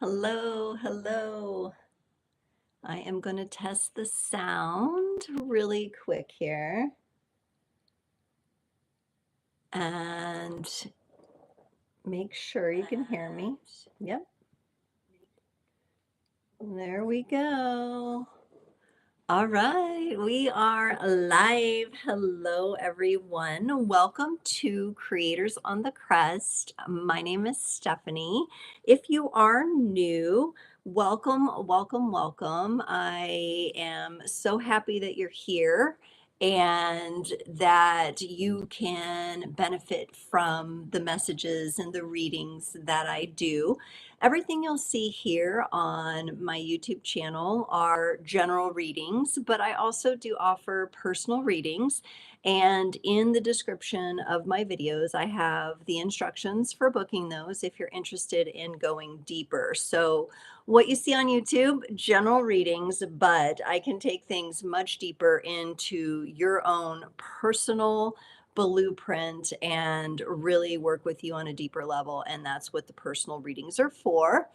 Hello, hello. I am going to test the sound really quick here. And make sure you can hear me. Yep, there we go. All right, we are live. Hello, everyone. Welcome to Creators on the Crest. My name is Stephanie. If you are new, welcome, welcome, welcome. I am so happy that you're here and that you can benefit from the messages and the readings that I do. Everything you'll see here on my YouTube channel are general readings, but I also do offer personal readings. And in the description of my videos, I have the instructions for booking those if you're interested in going deeper. So, what you see on YouTube, general readings, but I can take things much deeper into your own personal blueprint and really work with you on a deeper level. And that's what the personal readings are for.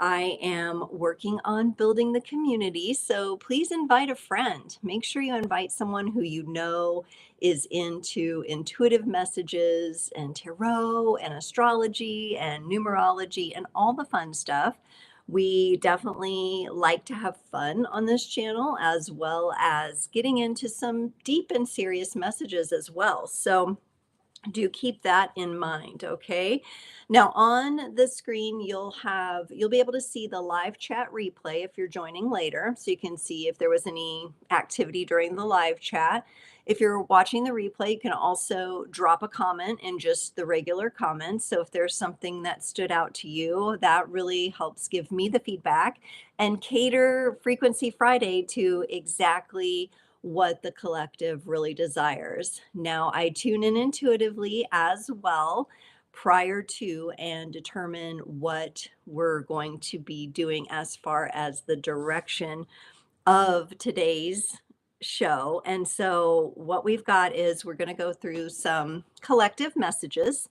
I am working on building the community. So please invite a friend. Make sure you invite someone who you know is into intuitive messages and tarot and astrology and numerology and all the fun stuff. We definitely like to have fun on this channel, as well as getting into some deep and serious messages as well. So do keep that in mind. Okay, now on the screen you'll be able to see the live chat replay if you're joining later, so you can see if there was any activity during the live chat. If you're watching the replay, you can also drop a comment in just the regular comments. So if there's something that stood out to you, that really helps give me the feedback and cater Frequency Friday to exactly what the collective really desires. Now, I tune in intuitively as well prior to and determine what we're going to be doing as far as the direction of today's show. And so, what we've got is we're going to go through some collective messages.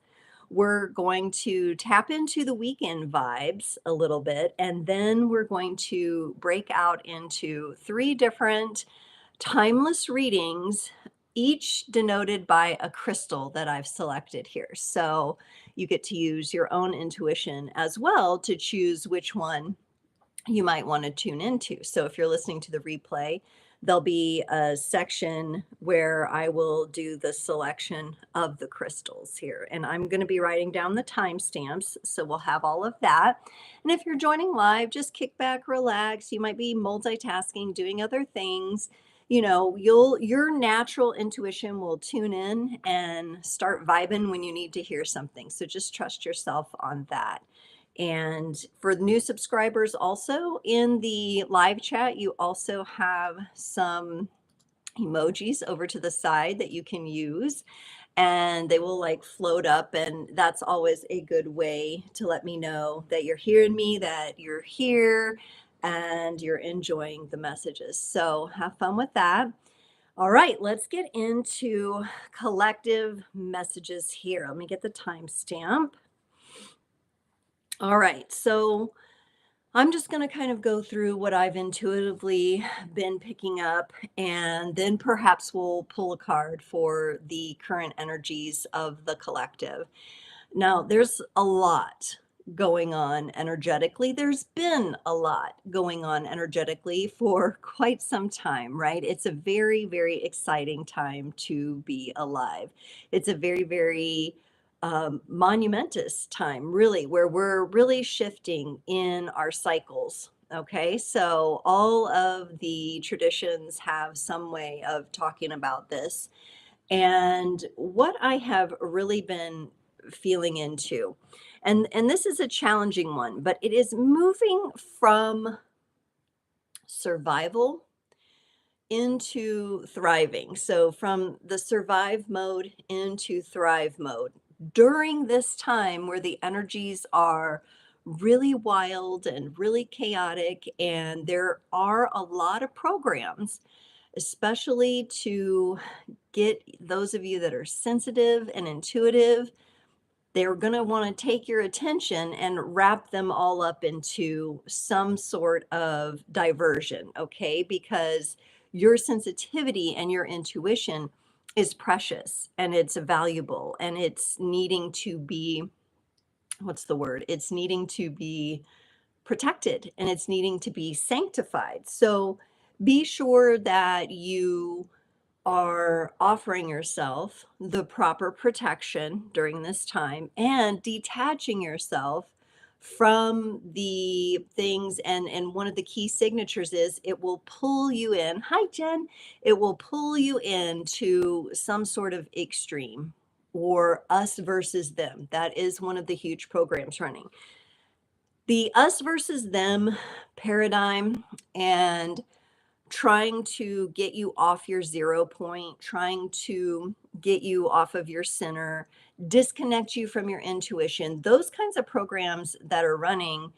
We're going to tap into the weekend vibes a little bit, and then we're going to break out into three different timeless readings, each denoted by a crystal that I've selected here. So you get to use your own intuition as well to choose which one you might want to tune into. So if you're listening to the replay, there'll be a section where I will do the selection of the crystals here. And I'm going to be writing down the timestamps, so we'll have all of that. And if you're joining live, just kick back, relax. You might be multitasking, doing other things. You know, your natural intuition will tune in and start vibing when you need to hear something. So just trust yourself on that. And for new subscribers, also in the live chat, you also have some emojis over to the side that you can use, and they will like float up. And that's always a good way to let me know that you're hearing me, that you're here, and you're enjoying the messages. So have fun with that. All right, let's get into collective messages here. Let me get the timestamp. All right, so I'm just going to kind of go through what I've intuitively been picking up, and then perhaps we'll pull a card for the current energies of the collective. Now, there's a lot going on energetically. There's been a lot going on energetically for quite some time, right? It's a very, very exciting time to be alive. It's a very, very monumentous time, really, where we're really shifting in our cycles. Okay, so all of the traditions have some way of talking about this. And what I have really been feeling into, and this is a challenging one, but it is moving from survival into thriving. So from the survive mode into thrive mode during this time where the energies are really wild and really chaotic, and there are a lot of programs, especially to get those of you that are sensitive and intuitive they're going to want to take your attention and wrap them all up into some sort of diversion, okay? Because your sensitivity and your intuition is precious and it's valuable and it's needing to be, what's the word? It's needing to be protected and it's needing to be sanctified. So be sure that you are offering yourself the proper protection during this time and detaching yourself from the things, and one of the key signatures is it will pull you in. Hi Jen. It will pull you into some sort of extreme or us versus them. That is one of the huge programs running, the us versus them paradigm, and trying to get you off your 0 point, trying to get you off of your center, disconnect you from your intuition. Those kinds of programs that are running,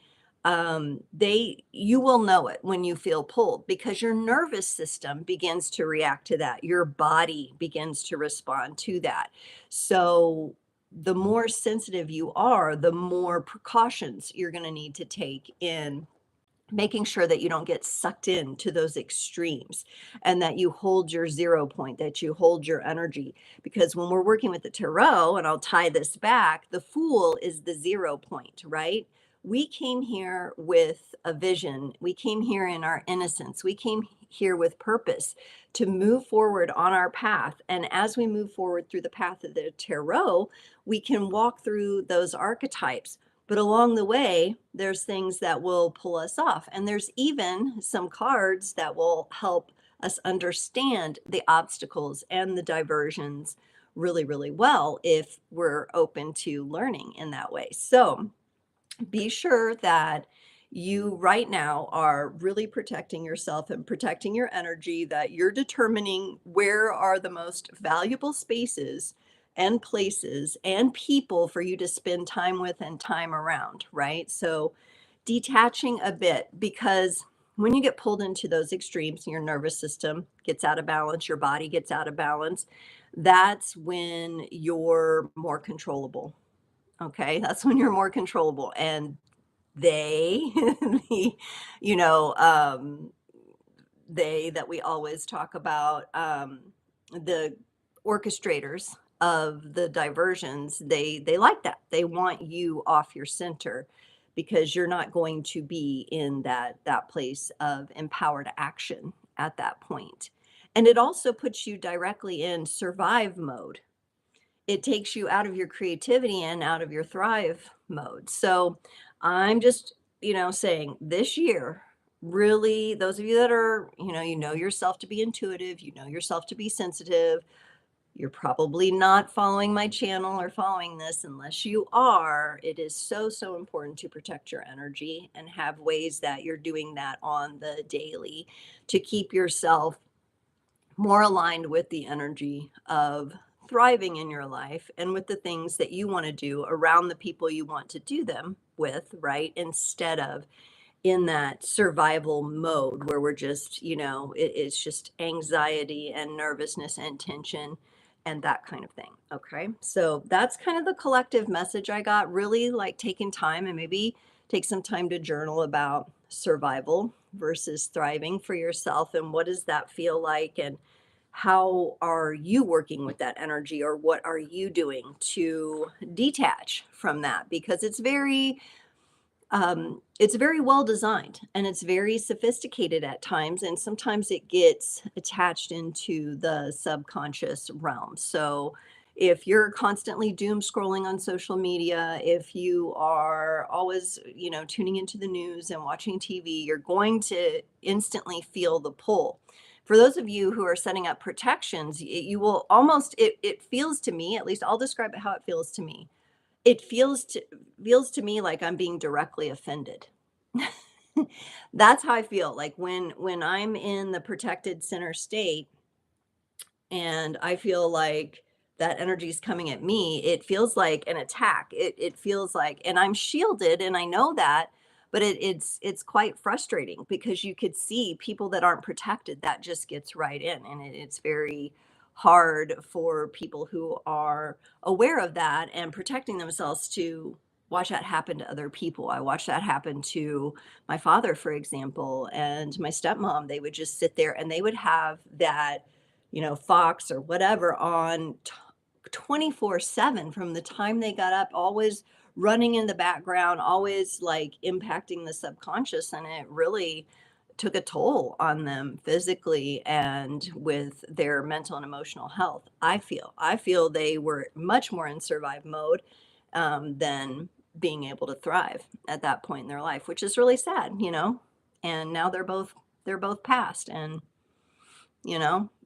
you will know it when you feel pulled because your nervous system begins to react to that. Your body begins to respond to that. So the more sensitive you are, the more precautions you're going to need to take in making sure that you don't get sucked into those extremes and that you hold your 0 point, that you hold your energy. Because when we're working with the tarot, and I'll tie this back, the fool is the 0 point, right? We came here with a vision. We came here in our innocence. We came here with purpose to move forward on our path. And as we move forward through the path of the tarot, we can walk through those archetypes, but along the way, there's things that will pull us off. And there's even some cards that will help us understand the obstacles and the diversions really, really well if we're open to learning in that way. So be sure that you right now are really protecting yourself and protecting your energy, that you're determining where are the most valuable spaces and places and people for you to spend time with and time around, right? So detaching a bit, because when you get pulled into those extremes, your nervous system gets out of balance, your body gets out of balance, that's when you're more controllable. Okay, that's when you're more controllable, and they, the, you know, they that we always talk about, the orchestrators of the diversions, they like that. They want you off your center because you're not going to be in that place of empowered action at that point. And it also puts you directly in survive mode. It takes you out of your creativity and out of your thrive mode. So I'm just, saying this year, really, those of you that are, you know yourself to be intuitive, you know yourself to be sensitive. You're probably not following my channel or following this. Unless you are, it is so, so important to protect your energy and have ways that you're doing that on the daily to keep yourself more aligned with the energy of thriving in your life and with the things that you want to do around the people you want to do them with, right? Instead of in that survival mode where we're just, it's just anxiety and nervousness and tension and that kind of thing. Okay. So that's kind of the collective message I got. Really like taking time and maybe take some time to journal about survival versus thriving for yourself, and what does that feel like, and how are you working with that energy, or what are you doing to detach from that, because it's very well designed and it's very sophisticated at times, and sometimes it gets attached into the subconscious realm. So if you're constantly doom scrolling on social media, if you are always, tuning into the news and watching TV, you're going to instantly feel the pull. For those of you who are setting up protections, you will almost, it feels to me, at least I'll describe it how it feels to me. It feels to me like I'm being directly offended. That's how I feel, like, when I'm in the protected center state and I feel like that energy is coming at me, it feels like an attack. It feels like, and I'm shielded and I know that, but it's quite frustrating because you could see people that aren't protected, that just gets right in, and it's very hard for people who are aware of that and protecting themselves to watch that happen to other people. I watched that happen to my father, for example, and my stepmom. They would just sit there and they would have that, Fox or whatever on 24/7 from the time they got up, always running in the background, always like impacting the subconscious. And it really took a toll on them physically and with their mental and emotional health. I feel they were much more in survive mode than being able to thrive at that point in their life, which is really sad. And now they're both passed. And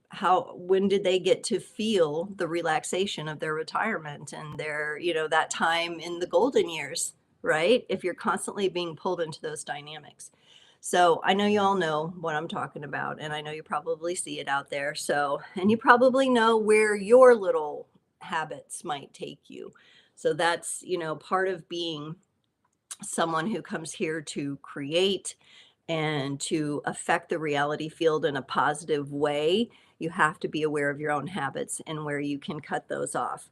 how when did they get to feel the relaxation of their retirement and their that time in the golden years, right? If you're constantly being pulled into those dynamics. So I know you all know what I'm talking about, and I know you probably see it out there. So, and you probably know where your little habits might take you. So that's part of being someone who comes here to create and to affect the reality field in a positive way. You have to be aware of your own habits and where you can cut those off.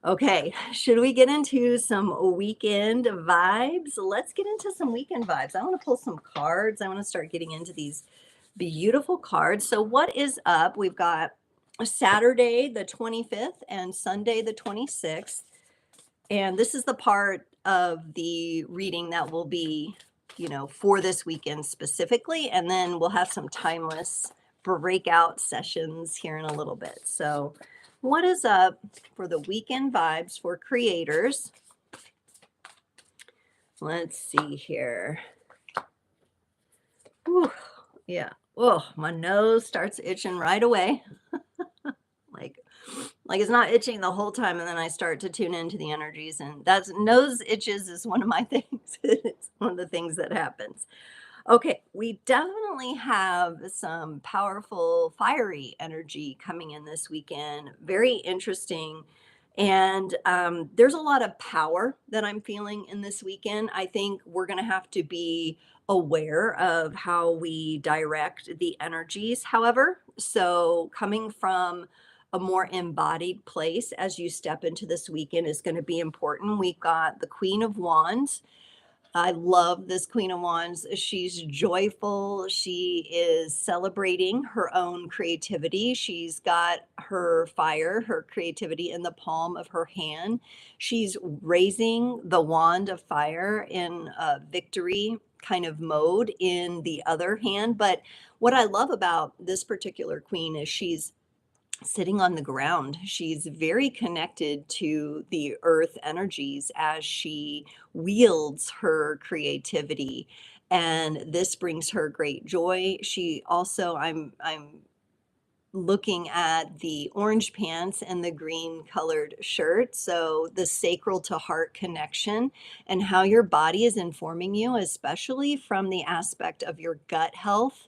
Okay, should we get into some weekend vibes? Let's get into some weekend vibes. I want to pull some cards. I want to start getting into these beautiful cards. So, what is up? We've got Saturday the 25th and Sunday the 26th. And this is the part of the reading that will be, for this weekend specifically. And then we'll have some timeless breakout sessions here in a little bit. So, what is up for the weekend vibes for creators? Let's see here. Whew, yeah. Oh, my nose starts itching right away. like like it's not itching the whole time, and then I start to tune into the energies, and that's nose itches is one of my things. It's one of the things that happens. Okay, we definitely have some powerful fiery energy coming in this weekend. Very interesting. And there's a lot of power that I'm feeling in this weekend. I think we're going to have to be aware of how we direct the energies, however. So, coming from a more embodied place as you step into this weekend is going to be important. We've got the Queen of Wands. I love this Queen of Wands. She's joyful. She is celebrating her own creativity. She's got her fire, her creativity in the palm of her hand. She's raising the wand of fire in a victory kind of mode in the other hand. But what I love about this particular queen is she's sitting on the ground. She's very connected to the earth energies as she wields her creativity. And this brings her great joy. She also, I'm looking at the orange pants and the green colored shirt. So the sacral to heart connection and how your body is informing you, especially from the aspect of your gut health.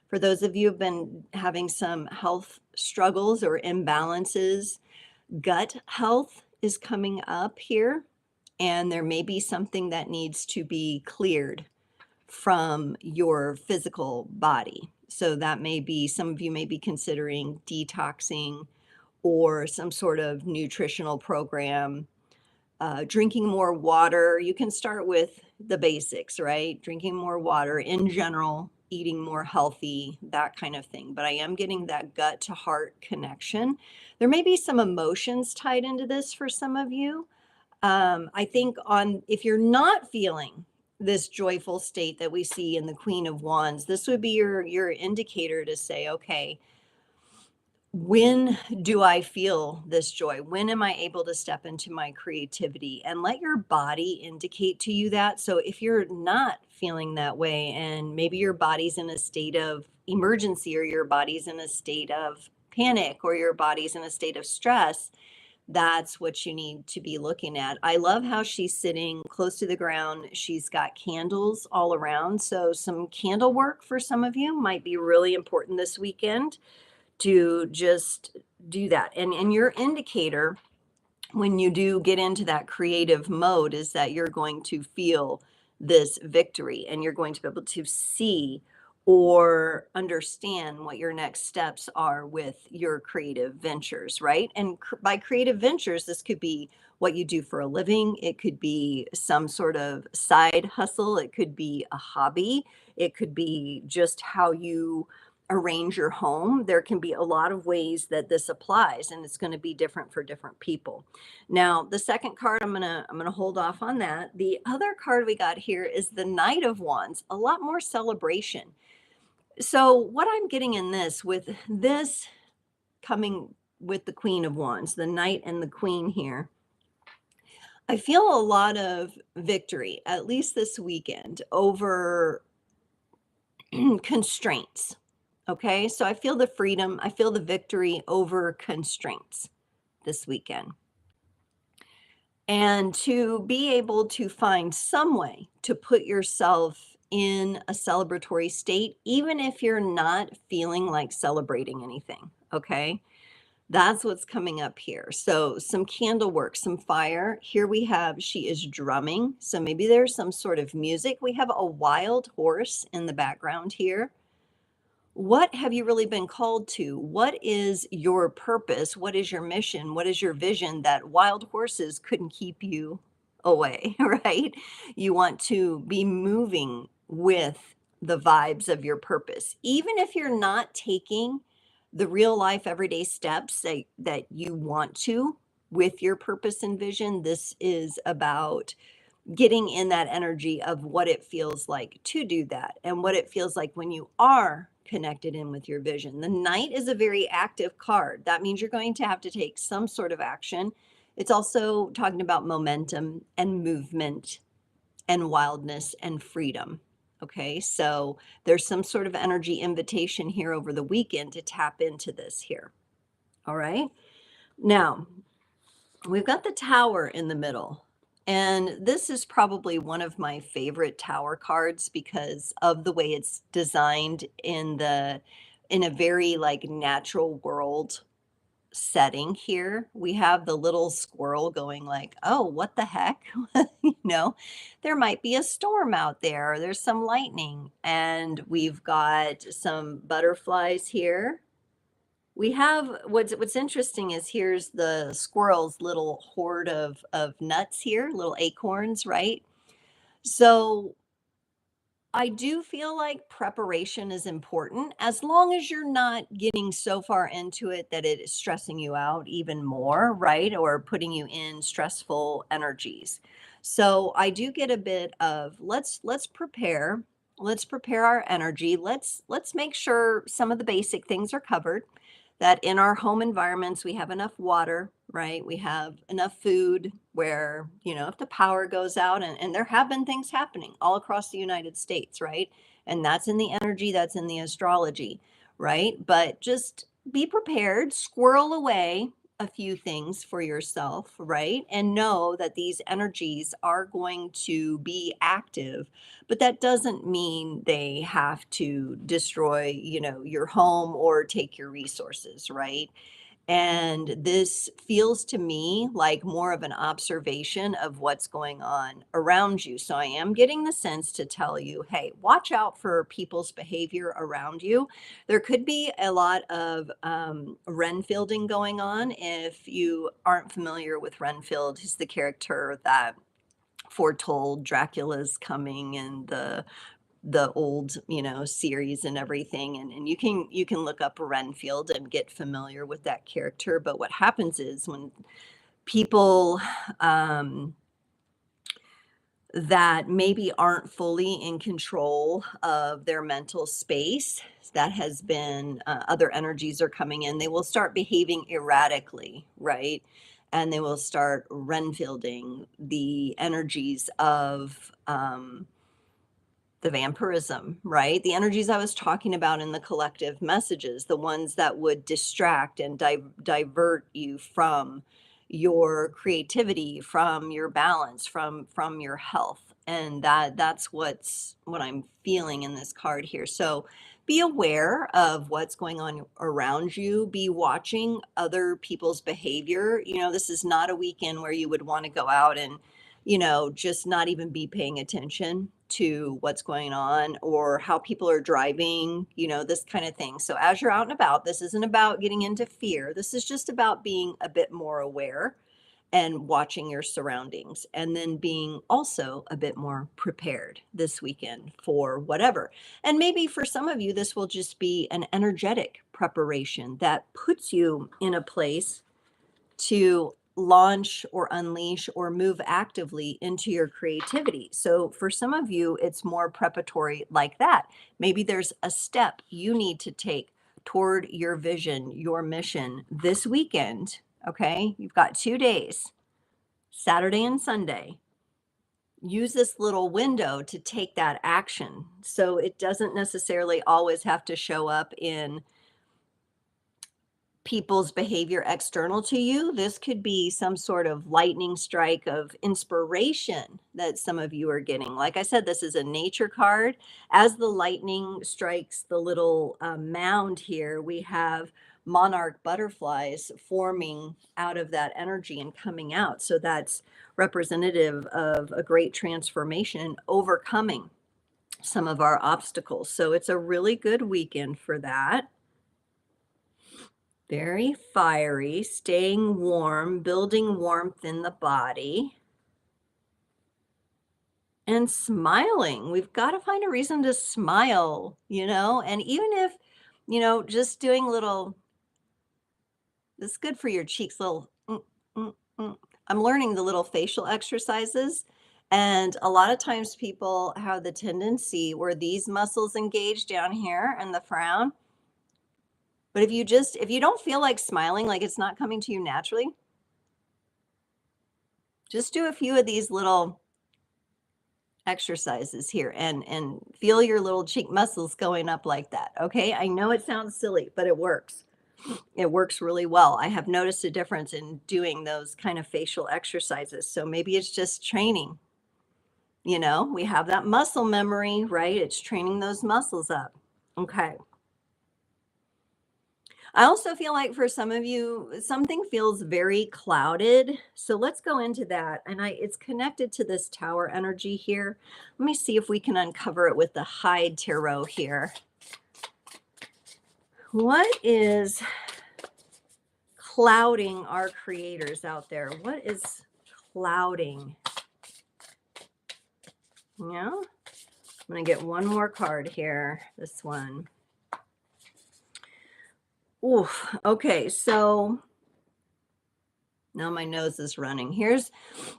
For those of you who've been having some health struggles or imbalances, gut health is coming up here, and there may be something that needs to be cleared from your physical body. So that may be, some of you may be considering detoxing or some sort of nutritional program, drinking more water. You can start with the basics, right? Drinking more water in general, eating more healthy, that kind of thing. But I am getting that gut to heart connection. There may be some emotions tied into this for some of you. I think on if you're not feeling this joyful state that we see in the Queen of Wands, this would be your indicator to say, okay, when do I feel this joy? When am I able to step into my creativity? And let your body indicate to you that. So if you're not feeling that way, and maybe your body's in a state of emergency, or your body's in a state of panic, or your body's in a state of stress, that's what you need to be looking at. I love how she's sitting close to the ground. She's got candles all around. So some candle work for some of you might be really important this weekend to just do that. And your indicator when you do get into that creative mode is that you're going to feel this victory, and you're going to be able to see or understand what your next steps are with your creative ventures, right? And by creative ventures, this could be what you do for a living, it could be some sort of side hustle, it could be a hobby, it could be just how you arrange your home. There can be a lot of ways that this applies, and it's going to be different for different people. Now, the second card, I'm gonna hold off on that. The other card we got here is the Knight of Wands, a lot more celebration. So, what I'm getting in this, with this coming with the Queen of Wands, the Knight and the Queen here, I feel a lot of victory, at least this weekend, over constraints. Okay, so I feel the freedom, I feel the victory over constraints this weekend. And to be able to find some way to put yourself in a celebratory state, even if you're not feeling like celebrating anything. Okay. That's what's coming up here. So, some candle work, some fire. Here we have, she is drumming. So, maybe there's some sort of music. We have a wild horse in the background here. What have you really been called to? What is your purpose? What is your mission? What is your vision that wild horses couldn't keep you away, right? You want to be moving with the vibes of your purpose. Even if you're not taking the real life everyday steps that you want to with your purpose and vision, this is about getting in that energy of what it feels like to do that and what it feels like when you are connected in with your vision. The Knight is a very active card. That means you're going to have to take some sort of action. It's also talking about momentum and movement and wildness and freedom. Okay, so there's some sort of energy invitation here over the weekend to tap into this here. All right. Now, we've got the Tower in the middle. And this is probably one of my favorite tower cards because of the way it's designed in a very like natural world setting here. We have the little squirrel going like, "Oh, what the heck?" you know, there might be a storm out there. Or there's some lightning, and we've got some butterflies here. We have, what's interesting is here's the squirrel's little hoard of nuts here, little acorns, right? So I do feel like preparation is important as long as you're not getting so far into it that it is stressing you out even more, right? Or putting you in stressful energies. So I do get a bit of let's prepare. Let's prepare our energy. Let's make sure some of the basic things are covered, that in our home environments we have enough water, right? We have enough food where, if the power goes out, and there have been things happening all across the United States, right? And that's in the energy, that's in the astrology, right? But just be prepared, squirrel away a few things for yourself, right? And know that these energies are going to be active, but that doesn't mean they have to destroy, your home or take your resources, right? And this feels to me like more of an observation of what's going on around you. So I am getting the sense to tell you, hey, watch out for people's behavior around you. There could be a lot of Renfielding going on. If you aren't familiar with Renfield, he's the character that foretold Dracula's coming and the old, series and everything. And you can look up Renfield and get familiar with that character. But what happens is when people that maybe aren't fully in control of their mental space, that has been other energies are coming in, they will start behaving erratically, right? And they will start Renfielding the energies of the vampirism, right? The energies I was talking about in the collective messages, the ones that would distract and divert you from your creativity, from your balance, from your health. And that's what I'm feeling in this card here. So be aware of what's going on around you. Be watching other people's behavior. This is not a weekend where you would want to go out and just not even be paying attention. to what's going on or how people are driving, this kind of thing. So as you're out and about, this isn't about getting into fear. This is just about being a bit more aware and watching your surroundings, and then being also a bit more prepared this weekend for whatever. And maybe for some of you, this will just be an energetic preparation that puts you in a place to launch or unleash or move actively into your creativity. So for some of you, it's more preparatory like that. Maybe there's a step you need to take toward your vision, your mission this weekend. Okay. You've got 2 days, Saturday and Sunday. Use this little window to take that action. So it doesn't necessarily always have to show up in people's behavior external to you. This could be some sort of lightning strike of inspiration that some of you are getting. Like I said, this is a nature card. As the lightning strikes the little mound here, we have monarch butterflies forming out of that energy and coming out. So that's representative of a great transformation, overcoming some of our obstacles. So it's a really good weekend for that. Very fiery, staying warm, building warmth in the body, and smiling. We've got to find a reason to smile, and even if, just doing little, this is good for your cheeks, little, I'm learning the little facial exercises. And a lot of times people have the tendency where these muscles engage down here and the frown. But if you don't feel like smiling, like it's not coming to you naturally, just do a few of these little exercises here and feel your little cheek muscles going up like that. Okay. I know it sounds silly, but it works. It works really well. I have noticed a difference in doing those kind of facial exercises. So maybe it's just training. We have that muscle memory, right? It's training those muscles up. Okay. I also feel like for some of you, something feels very clouded. So let's go into that. And it's connected to this tower energy here. Let me see if we can uncover it with the Hide Tarot here. What is clouding our creators out there? What is clouding? Yeah. I'm going to get one more card here. This one. Oof. Okay, so now my nose is running.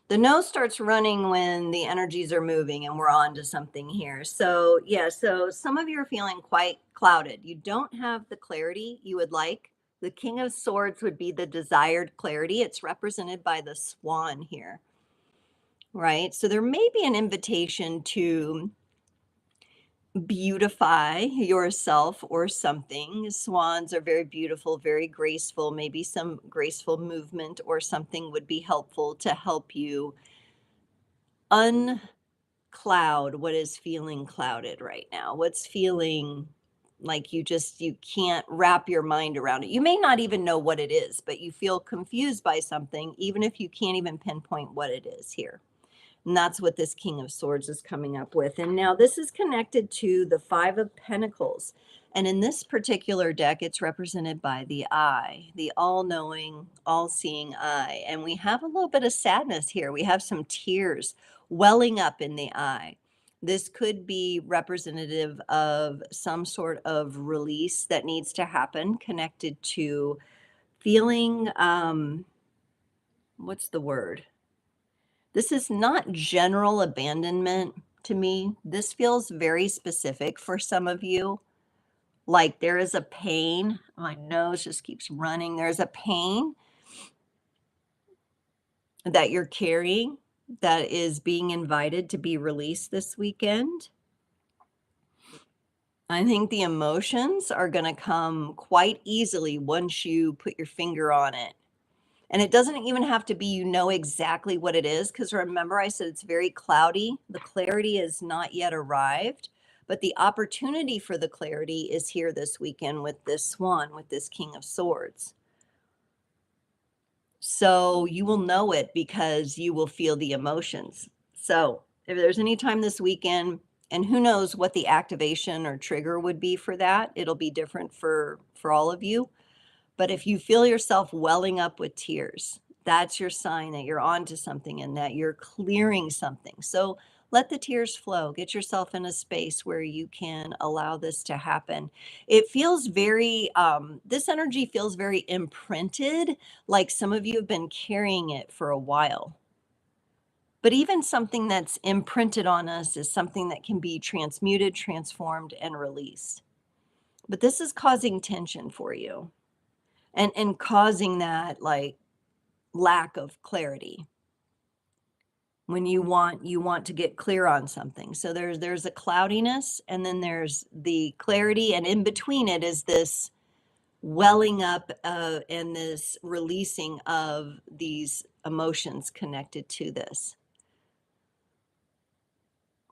The nose starts running when the energies are moving and we're on to something here. So yeah, so some of you are feeling quite clouded. You don't have the clarity you would like. The King of Swords would be the desired clarity. It's represented by the swan here, right? So there may be an invitation to beautify yourself or something. Swans are very beautiful, very graceful. Maybe some graceful movement or something would be helpful to help you uncloud what is feeling clouded right now. What's feeling like you can't wrap your mind around it. You may not even know what it is, but you feel confused by something, even if you can't even pinpoint what it is here. And that's what this King of Swords is coming up with. And now this is connected to the Five of Pentacles. And in this particular deck, it's represented by the eye, the all-knowing, all-seeing eye. And we have a little bit of sadness here. We have some tears welling up in the eye. This could be representative of some sort of release that needs to happen, connected to feeling, what's the word? This is not general abandonment to me. This feels very specific for some of you. Like there is a pain. My nose just keeps running. There's a pain that you're carrying that is being invited to be released this weekend. I think the emotions are going to come quite easily once you put your finger on it. And it doesn't even have to be, exactly what it is. Because remember, I said it's very cloudy. The clarity has not yet arrived. But the opportunity for the clarity is here this weekend with this swan, with this King of Swords. So you will know it because you will feel the emotions. So If there's any time this weekend, and who knows what the activation or trigger would be for that, it'll be different for all of you. But if you feel yourself welling up with tears, that's your sign that you're onto something and that you're clearing something. So let the tears flow. Get yourself in a space where you can allow this to happen. It feels very, this energy feels very imprinted, like some of you have been carrying it for a while. But even something that's imprinted on us is something that can be transmuted, transformed, and released. But this is causing tension for you and causing that like lack of clarity when you want to get clear on something. So there's a cloudiness, and then there's the clarity, and in between it is this welling up and this releasing of these emotions connected to this.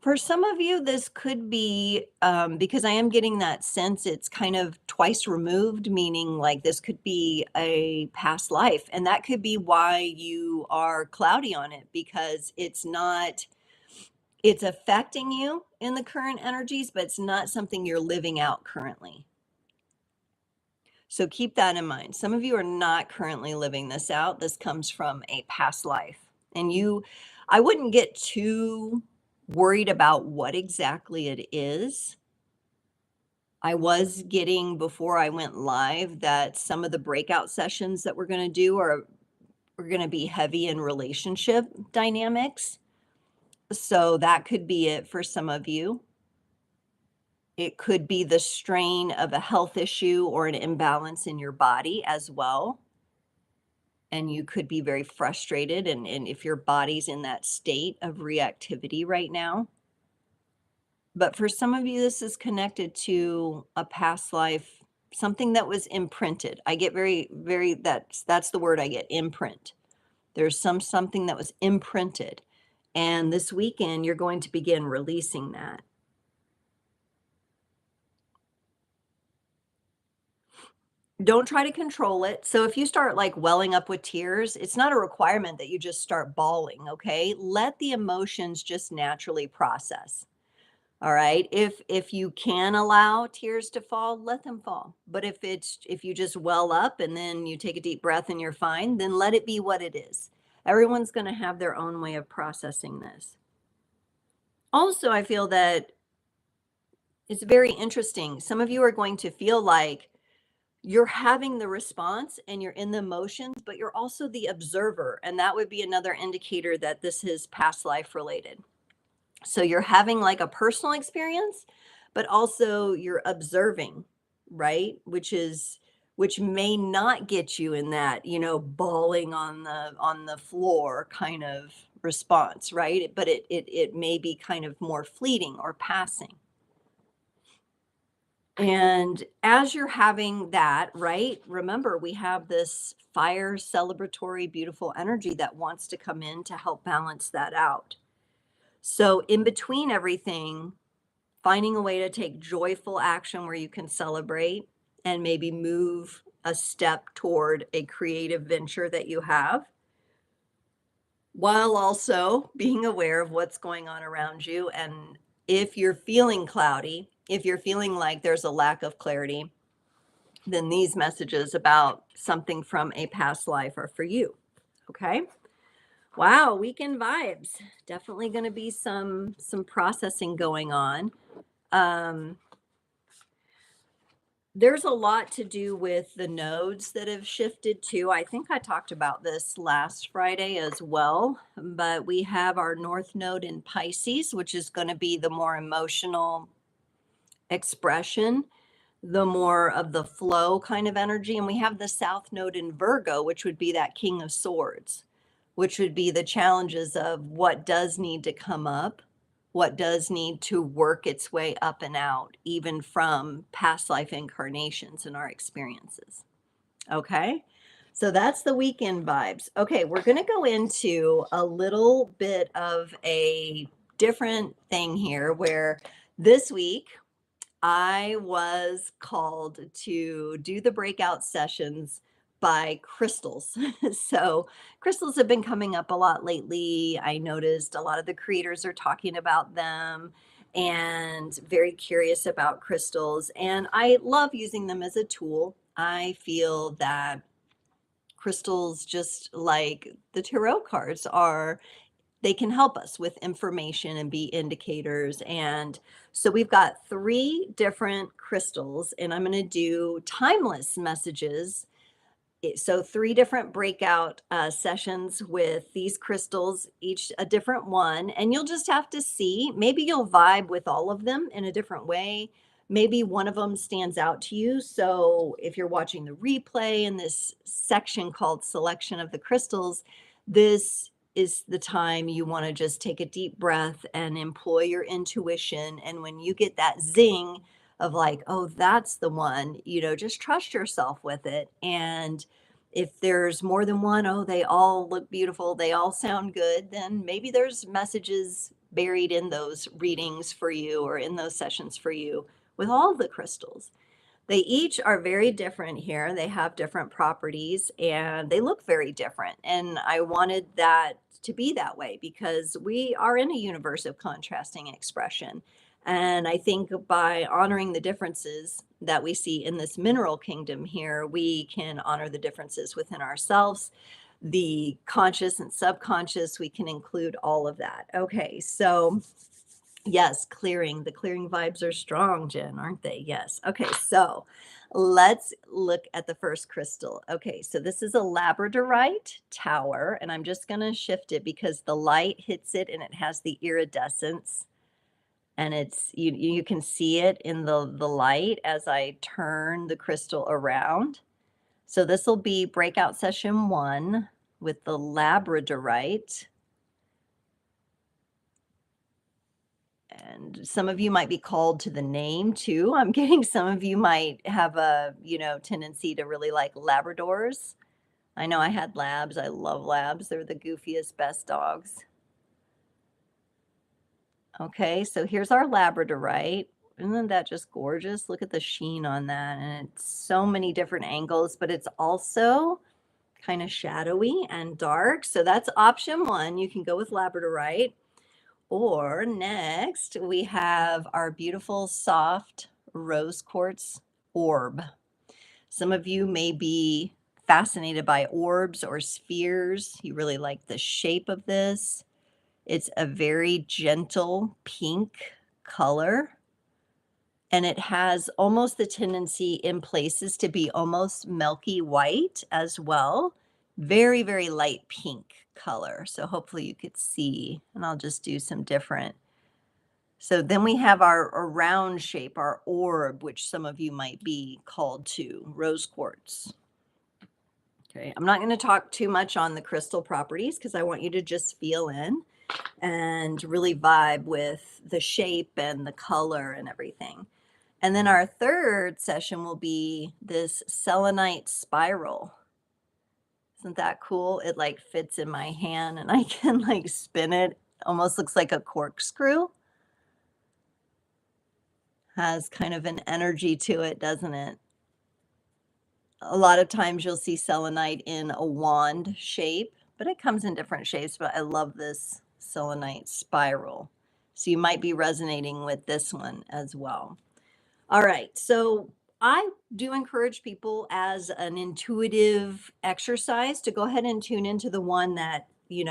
For some of you, this could be because I am getting that sense it's kind of twice removed, meaning like this could be a past life. And that could be why you are cloudy on it, because it's affecting you in the current energies, but it's not something you're living out currently. So keep that in mind. Some of you are not currently living this out. This comes from a past life. And I wouldn't get too worried about what exactly it is. I was getting before I went live that some of the breakout sessions that we're going to do are going to be heavy in relationship dynamics. So that could be it for some of you. It could be the strain of a health issue or an imbalance in your body as well. And you could be very frustrated, and if your body's in that state of reactivity right now. But for some of you, this is connected to a past life, something that was imprinted. I get very, that's the word I get, imprint. There's something that was imprinted. And this weekend, you're going to begin releasing that. Don't try to control it. So if you start like welling up with tears, it's not a requirement that you just start bawling, okay? Let the emotions just naturally process. All right. If you can allow tears to fall, let them fall. But if you just well up and then you take a deep breath and you're fine, then let it be what it is. Everyone's going to have their own way of processing this. Also, I feel that it's very interesting. Some of you are going to feel like you're having the response and you're in the emotions, but you're also the observer. And that would be another indicator that this is past life related. So you're having like a personal experience, but also you're observing, right? Which may not get you in that, bawling on the floor kind of response, right? But it may be kind of more fleeting or passing. And as you're having that, right, remember we have this fire, celebratory, beautiful energy that wants to come in to help balance that out. So, in between everything, finding a way to take joyful action where you can celebrate and maybe move a step toward a creative venture that you have, while also being aware of what's going on around you. And if you're feeling cloudy, if you're feeling like there's a lack of clarity, then these messages about something from a past life are for you. Okay. Wow, weekend vibes. Definitely going to be some processing going on. There's a lot to do with the nodes that have shifted too. I think I talked about this last Friday as well, but we have our North Node in Pisces, which is going to be the more emotional expression, the more of the flow kind of energy. And we have the South Node in Virgo, which would be that King of Swords, which would be the challenges of what does need to come up, what does need to work its way up and out, even from past life incarnations and our experiences. Okay. So that's the weekend vibes. Okay. We're going to go into a little bit of a different thing here where this week I was called to do the breakout sessions, by crystals. So crystals have been coming up a lot lately. I noticed a lot of the creators are talking about them and very curious about crystals. And I love using them as a tool. I feel that crystals, just like the tarot cards, are they can help us with information and be indicators. And so we've got three different crystals, and I'm going to do timeless messages. So three different breakout sessions with these crystals, each a different one, and you'll just have to see. Maybe you'll vibe with all of them in a different way. Maybe one of them stands out to you. So if you're watching the replay in this section called selection of the crystals, this is the time you want to just take a deep breath and employ your intuition. And when you get that zing of like, oh, that's the one, just trust yourself with it. And if there's more than one, oh, they all look beautiful, they all sound good, then maybe there's messages buried in those readings for you or in those sessions for you with all the crystals. They each are very different here. They have different properties and they look very different. And I wanted that to be that way because we are in a universe of contrasting expression. And I think by honoring the differences that we see in this mineral kingdom here, we can honor the differences within ourselves, the conscious and subconscious. We can include all of that. Okay, so yes, clearing. The clearing vibes are strong, Jen, aren't they? Yes. Okay, so let's look at the first crystal. Okay, so this is a Labradorite tower, and I'm just going to shift it because the light hits it and it has the iridescence. And it's you can see it in the light as I turn the crystal around. So this will be breakout session 1 with the Labradorite. And some of you might be called to the name too. I'm getting some of you might have a, tendency to really like Labradors. I know I had labs. I love labs. They're the goofiest, best dogs. Okay, so here's our Labradorite. Isn't that just gorgeous? Look at the sheen on that. And it's so many different angles, but it's also kind of shadowy and dark. So that's option 1. You can go with Labradorite. Or next, we have our beautiful soft rose quartz orb. Some of you may be fascinated by orbs or spheres. You really like the shape of this. It's a very gentle pink color, and it has almost the tendency in places to be almost milky white as well. Very, very light pink color. So hopefully you could see, and I'll just do some different. So then we have our round shape, our orb, which some of you might be called to, rose quartz. Okay, I'm not going to talk too much on the crystal properties because I want you to just feel in and really vibe with the shape and the color and everything. And then our third session will be this selenite spiral. Isn't that cool? It like fits in my hand and I can like spin it. Almost looks like a corkscrew. Has kind of an energy to it, doesn't it? A lot of times you'll see selenite in a wand shape, but it comes in different shapes. But I love this selenite spiral. So you might be resonating with this one as well. All right. So I do encourage people as an intuitive exercise to go ahead and tune into the one that, you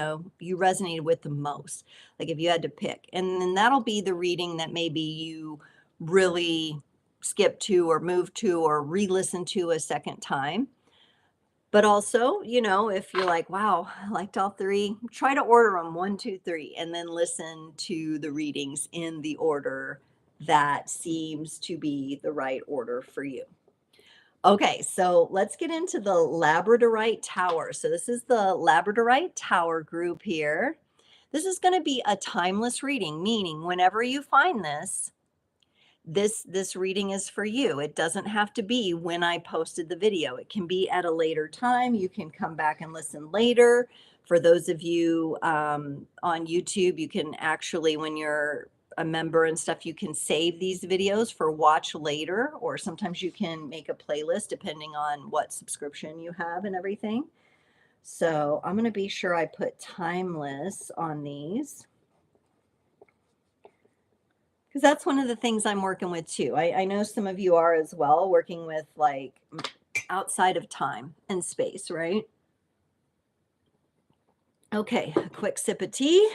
resonated with the most. Like if you had to pick, and then that'll be the reading that maybe you really skip to or move to or re-listen to a second time. But also, if you're like, wow, I liked all three, try to order them 1, 2, 3, and then listen to the readings in the order that seems to be the right order for you. Okay, so let's get into the Labradorite Tower. So this is the Labradorite Tower group here. This is going to be a timeless reading, meaning whenever you find this reading is for you. It doesn't have to be when I posted the video. It can be at a later time. You can come back and listen later. For those of you on YouTube, you can actually, when you're a member and stuff, you can save these videos for watch later, or sometimes you can make a playlist depending on what subscription you have and everything. So I'm going to be sure I put timeless on these, because that's one of the things I'm working with too. I know some of you are as well, working with like outside of time and space, right? Okay, a quick sip of tea.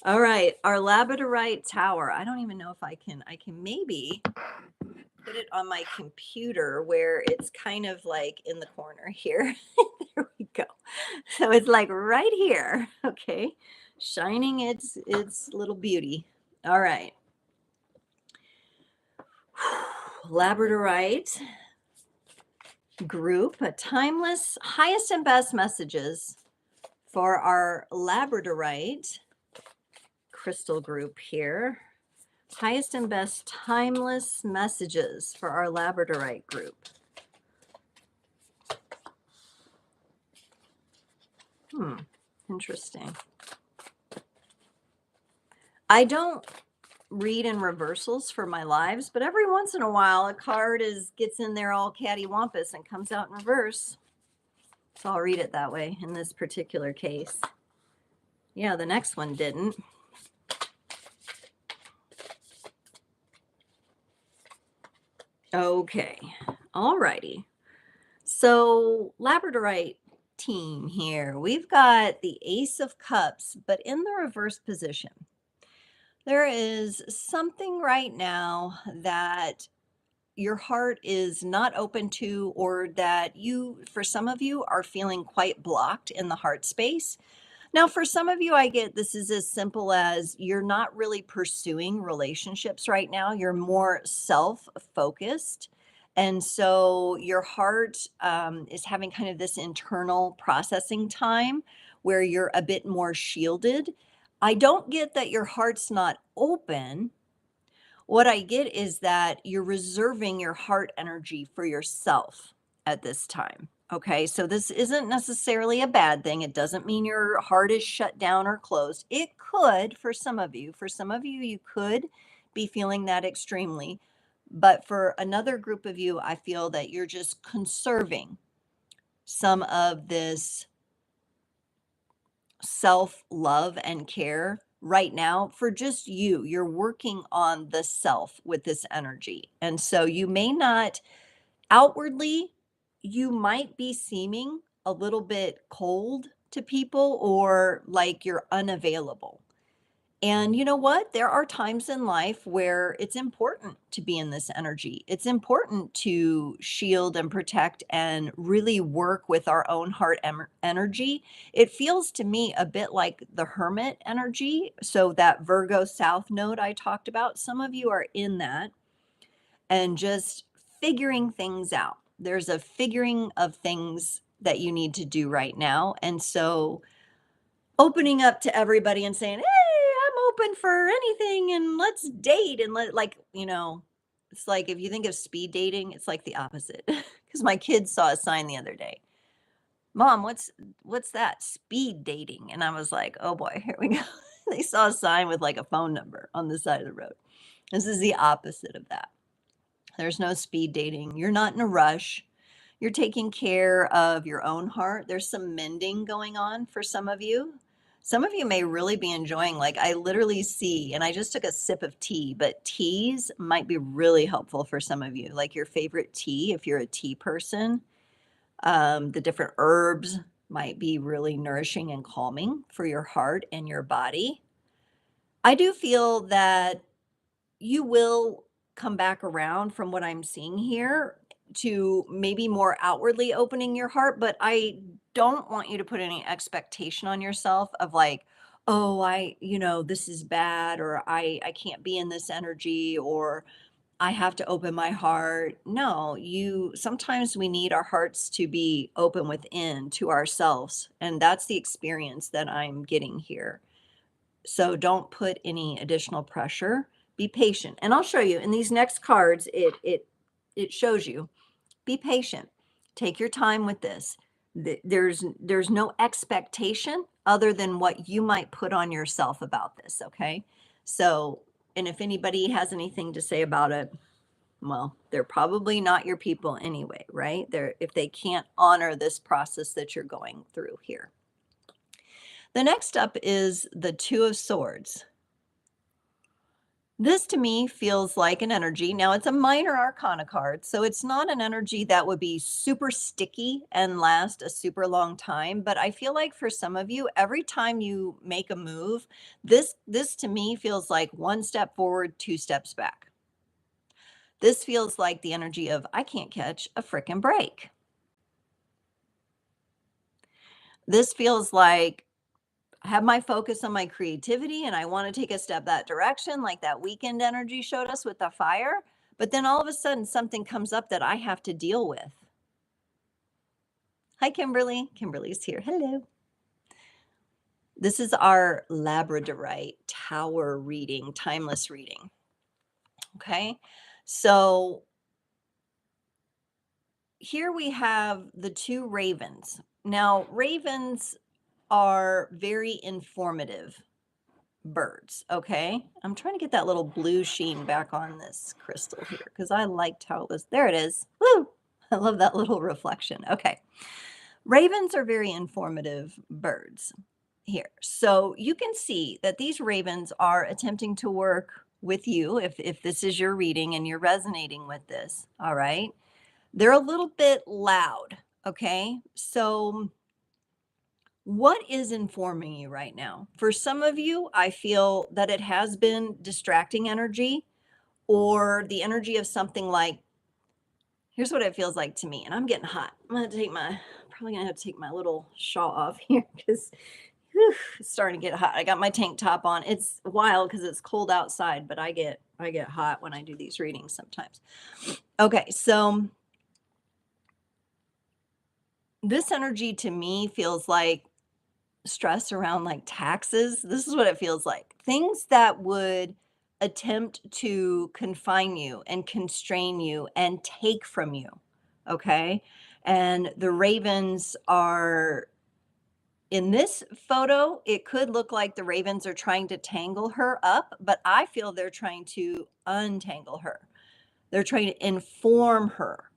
All right, our Labradorite tower. I don't even know if I can maybe put it on my computer where it's kind of like in the corner here. There we go. So it's like right here. Okay. Shining its little beauty. All right. Labradorite group, a timeless highest and best messages for our Labradorite crystal group here. Highest and best timeless messages for our Labradorite group. Interesting. I don't read in reversals for my lives, but every once in a while a card gets in there all cattywampus and comes out in reverse. So I'll read it that way in this particular case. Yeah, the next one didn't. Okay, all righty. So Labradorite team here, we've got the Ace of Cups, but in the reverse position. There is something right now that your heart is not open to, or that you, for some of you, are feeling quite blocked in the heart space. Now, for some of you, I get this is as simple as you're not really pursuing relationships right now. You're more self-focused. And so your heart is having kind of this internal processing time where you're a bit more shielded. I don't get that your heart's not open. What I get is that you're reserving your heart energy for yourself at this time. Okay, so this isn't necessarily a bad thing. It doesn't mean your heart is shut down or closed. It could for some of you. For some of you, you could be feeling that extremely. But for another group of you, I feel that you're just conserving some of this self love and care right now for just you. You're working on the self with this energy. And so you may not outwardly, you might be seeming a little bit cold to people or like you're unavailable. And you know what? There are times in life where it's important to be in this energy. It's important to shield and protect and really work with our own heart energy. It feels to me a bit like the hermit energy. So, that Virgo South node I talked about, some of you are in that and just figuring things out. There's a figuring of things that you need to do right now. And so, opening up to everybody and saying, "Hey, I'm open for anything and let's date." And it's like if you think of speed dating, it's like the opposite. Because my kids saw a sign the other day. Mom, what's that? Speed dating. And I was like, oh boy, here we go. They saw a sign with like a phone number on the side of the road. This is the opposite of that. There's no speed dating. You're not in a rush. You're taking care of your own heart. There's some mending going on for some of you. Some of you may really be enjoying, like, I literally see, and I just took a sip of tea, but teas might be really helpful for some of you. Like your favorite tea, if you're a tea person, the different herbs might be really nourishing and calming for your heart and your body. I do feel that you will come back around from what I'm seeing here to maybe more outwardly opening your heart, but I don't want you to put any expectation on yourself of like, oh, this is bad, or I can't be in this energy, or I have to open my heart. No, sometimes we need our hearts to be open within to ourselves, and that's the experience that I'm getting here. So don't put any additional pressure. Be patient. And I'll show you in these next cards, it shows you. Be patient. Take your time with this. There's no expectation other than what you might put on yourself about this, okay? So And if anybody has anything to say about it, well, they're probably not your people anyway, right? They're if they can't honor this process that you're going through here. The next up is the Two of Swords. This to me feels like an energy. Now, it's a minor arcana card, so it's not an energy that would be super sticky and last a super long time. But I feel like for some of you, every time you make a move, this to me feels like one step forward, two steps back. This feels like the energy of I can't catch a frickin' break. This feels like I have my focus on my creativity and I want to take a step that direction, like that weekend energy showed us with the fire. But then all of a sudden, something comes up that I have to deal with. Hi, Kimberly. Kimberly's here. Hello. This is our Labradorite tower reading, timeless reading. Okay. So here we have the two ravens. Now, ravens are very informative birds. Okay. I'm trying to get that little blue sheen back on this crystal here because I liked how it was. There it is. Woo! I love that little reflection. Okay. Ravens are very informative birds here. So you can see that these ravens are attempting to work with you if this is your reading and you're resonating with this. All right. They're a little bit loud. Okay. So what is informing you right now? For some of you, I feel that it has been distracting energy or the energy of something like, here's what it feels like to me. And I'm getting hot. I'm going to take probably going to have to take my little shawl off here because it's starting to get hot. I got my tank top on. It's wild because it's cold outside, but I get hot when I do these readings sometimes. Okay. So this energy to me feels like stress around like taxes. This is what it feels like. Things that would attempt to confine you and constrain you and take from you. Okay. And the ravens are in this photo, it could look like the ravens are trying to tangle her up, but I feel they're trying to untangle her. They're trying to inform her.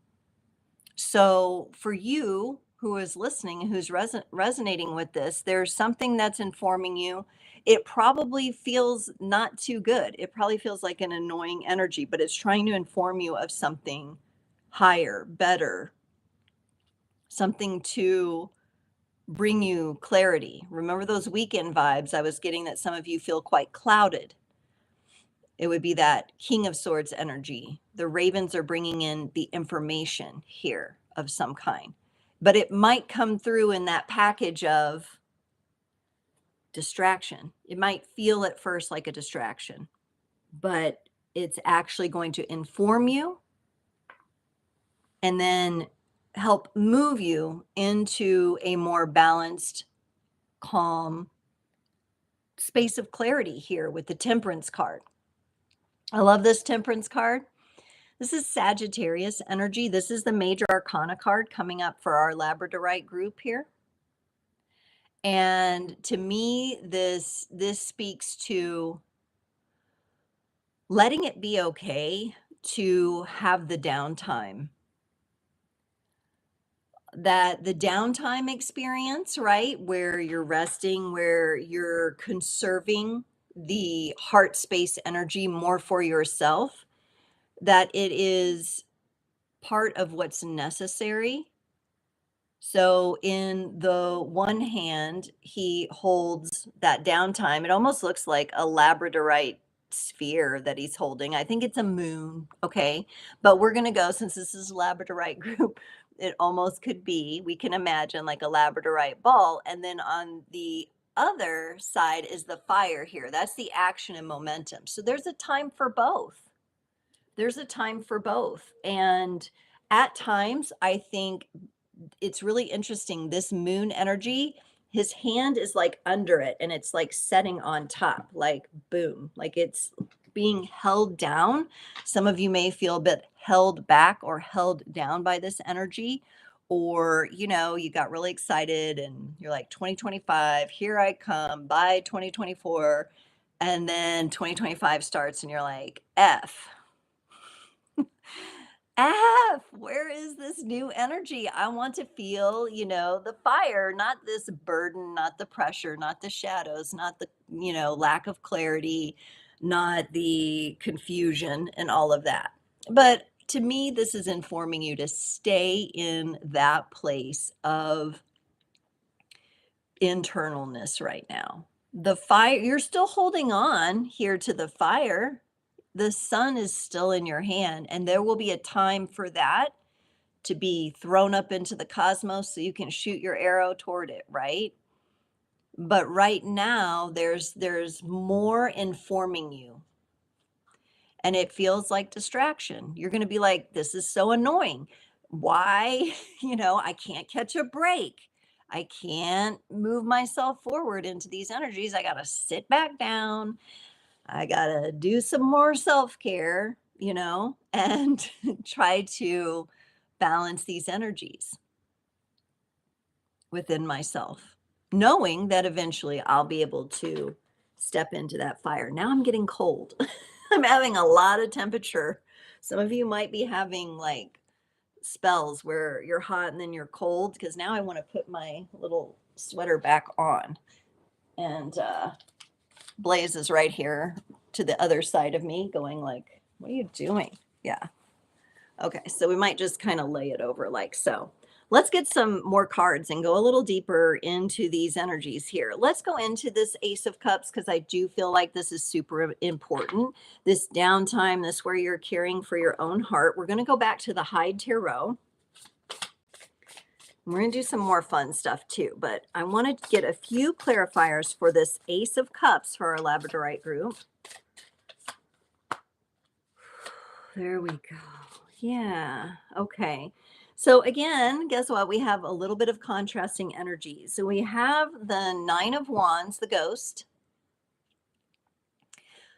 So for you who is listening, who's resonating with this, there's something that's informing you. It probably feels not too good. It probably feels like an annoying energy, but it's trying to inform you of something higher, better, something to bring you clarity. Remember those weekend vibes I was getting that some of you feel quite clouded. It would be that King of Swords energy. The ravens are bringing in the information here of some kind, but it might come through in that package of distraction. It might feel at first like a distraction, but it's actually going to inform you and then help move you into a more balanced, calm space of clarity here with the Temperance card. I love this Temperance card. This is Sagittarius energy. This is the major arcana card coming up for our Labradorite group here. And to me, this speaks to letting it be okay to have the downtime. That the downtime experience, right? Where you're resting, where you're conserving the heart space energy more for yourself, that it is part of what's necessary. So, in the one hand, he holds that downtime. It almost looks like a Labradorite sphere that he's holding. I think it's a moon. Okay. But we're going to go, since this is Labradorite group, it almost could be, we can imagine like a Labradorite ball. And then on the other side is the fire here. That's the action and momentum. So, there's a time for both. There's a time for both. And at times, I think it's really interesting. This moon energy, his hand is like under it and it's like setting on top, like boom, like it's being held down. Some of you may feel a bit held back or held down by this energy. Or, you got really excited and you're like, 2025, here I come, by 2024. And then 2025 starts and you're like, F. F, where is this new energy? I want to feel, the fire, not this burden, not the pressure, not the shadows, not the, lack of clarity, not the confusion and all of that. But to me, this is informing you to stay in that place of internalness right now. The fire, you're still holding on here to the fire. The sun is still in your hand, and there will be a time for that to be thrown up into the cosmos so you can shoot your arrow toward it, right? But right now there's more informing you, and it feels like distraction. You're going to be like, this is so annoying. Why? I can't catch a break. I can't move myself forward into these energies. I got to sit back down. I got to do some more self-care, and try to balance these energies within myself, knowing that eventually I'll be able to step into that fire. Now I'm getting cold. I'm having a lot of temperature. Some of you might be having like spells where you're hot and then you're cold, because now I want to put my little sweater back on. And Blaze is right here to the other side of me going like, what are you doing? Yeah. Okay, so we might just kind of lay it over like so. Let's get some more cards and go a little deeper into these energies here. Let's go into this Ace of Cups, because I do feel like this is super important. This downtime, this where you're caring for your own heart. We're going to go back to the Hide Tarot. We're going to do some more fun stuff too, but I want to get a few clarifiers for this Ace of Cups for our Labradorite group. There we go. Yeah. Okay. So again, guess what? We have a little bit of contrasting energies. So we have the Nine of Wands, the ghost.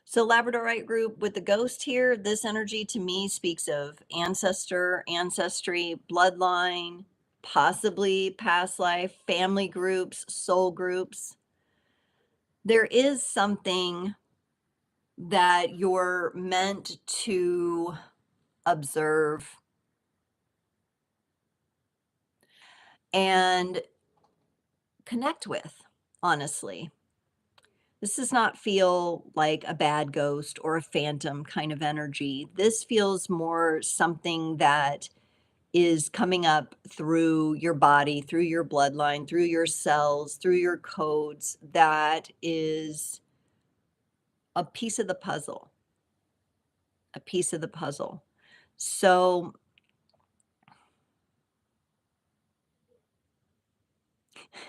So Labradorite group with the ghost here, this energy to me speaks of ancestry, bloodline, possibly past life, family groups, soul groups. There is something that you're meant to observe and connect with, honestly. This does not feel like a bad ghost or a phantom kind of energy. This feels more something that is coming up through your body, through your bloodline, through your cells, through your codes. That is a piece of the puzzle, a piece of the puzzle. So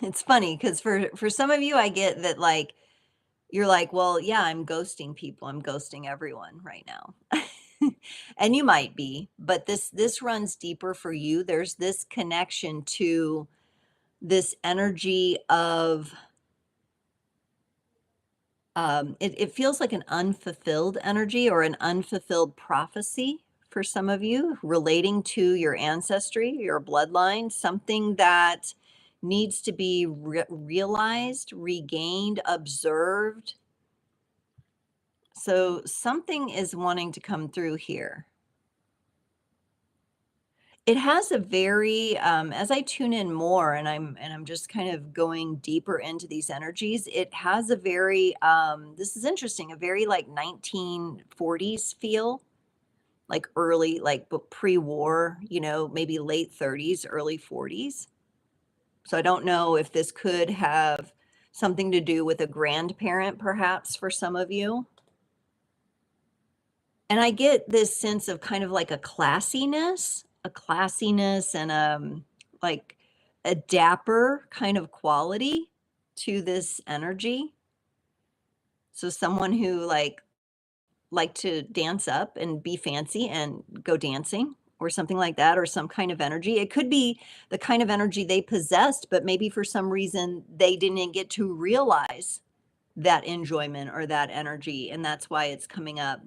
it's funny because for some of you, I get that like, you're like, well, yeah, I'm ghosting people. I'm ghosting everyone right now. And you might be, but this runs deeper for you. There's this connection to this energy of it feels like an unfulfilled energy or an unfulfilled prophecy for some of you relating to your ancestry, your bloodline, something that needs to be realized, regained, observed. So something is wanting to come through here. It has a very, as I tune in more and I'm just kind of going deeper into these energies, it has a very, this is interesting, a very like 1940s feel, like early, like pre-war, maybe late 30s, early 40s. So I don't know if this could have something to do with a grandparent, perhaps, for some of you. And I get this sense of kind of like a classiness and like a dapper kind of quality to this energy. So someone who like to dance up and be fancy and go dancing or something like that, or some kind of energy. It could be the kind of energy they possessed, but maybe for some reason they didn't get to realize that enjoyment or that energy, and that's why it's coming up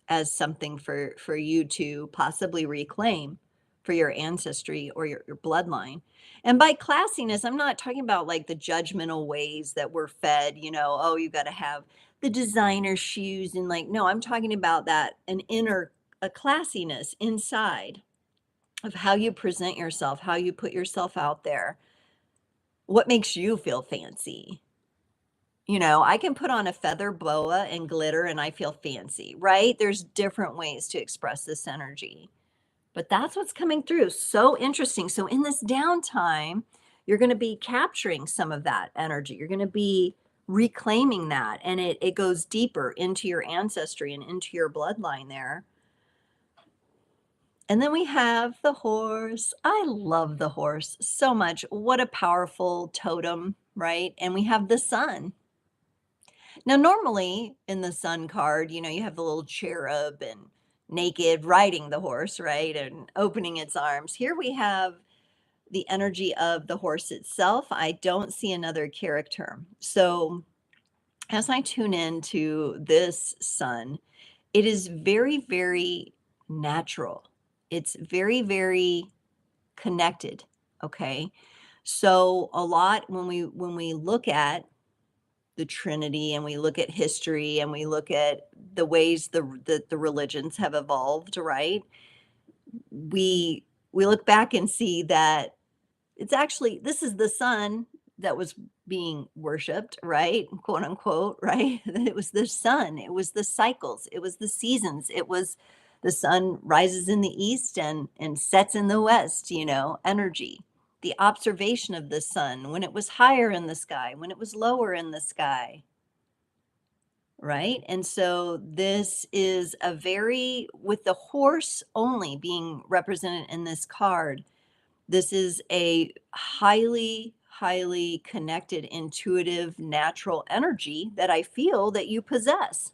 as something for you to possibly reclaim for your ancestry or your bloodline. And by classiness, I'm not talking about like the judgmental ways that we're fed, oh, you got to have the designer shoes and like, no, I'm talking about that an inner a classiness inside of how you present yourself, how you put yourself out there. What makes you feel fancy? You know, I can put on a feather boa and glitter and I feel fancy, right? There's different ways to express this energy. But that's what's coming through. So interesting. So in this downtime, you're going to be capturing some of that energy. You're going to be reclaiming that. And it goes deeper into your ancestry and into your bloodline there. And then we have the horse. I love the horse so much. What a powerful totem, right? And we have the sun. Now, normally in the sun card, you know, you have the little cherub and naked riding the horse, right? And opening its arms. Here we have the energy of the horse itself. I don't see another character. So as I tune into this sun, it is very, very natural. It's very, very connected. Okay. So a lot when we look at the Trinity and we look at history and we look at the ways the religions have evolved, right? We look back and see that it's actually this is the sun that was being worshipped, right? Quote unquote, right? It was the sun, it was the cycles, it was the seasons, it was the sun rises in the east and sets in the west, you know, energy. The observation of the sun when it was higher in the sky, when it was lower in the sky, right? And so this is a very, with the horse only being represented in this card, this is a highly, highly connected, intuitive, natural energy that I feel that you possess.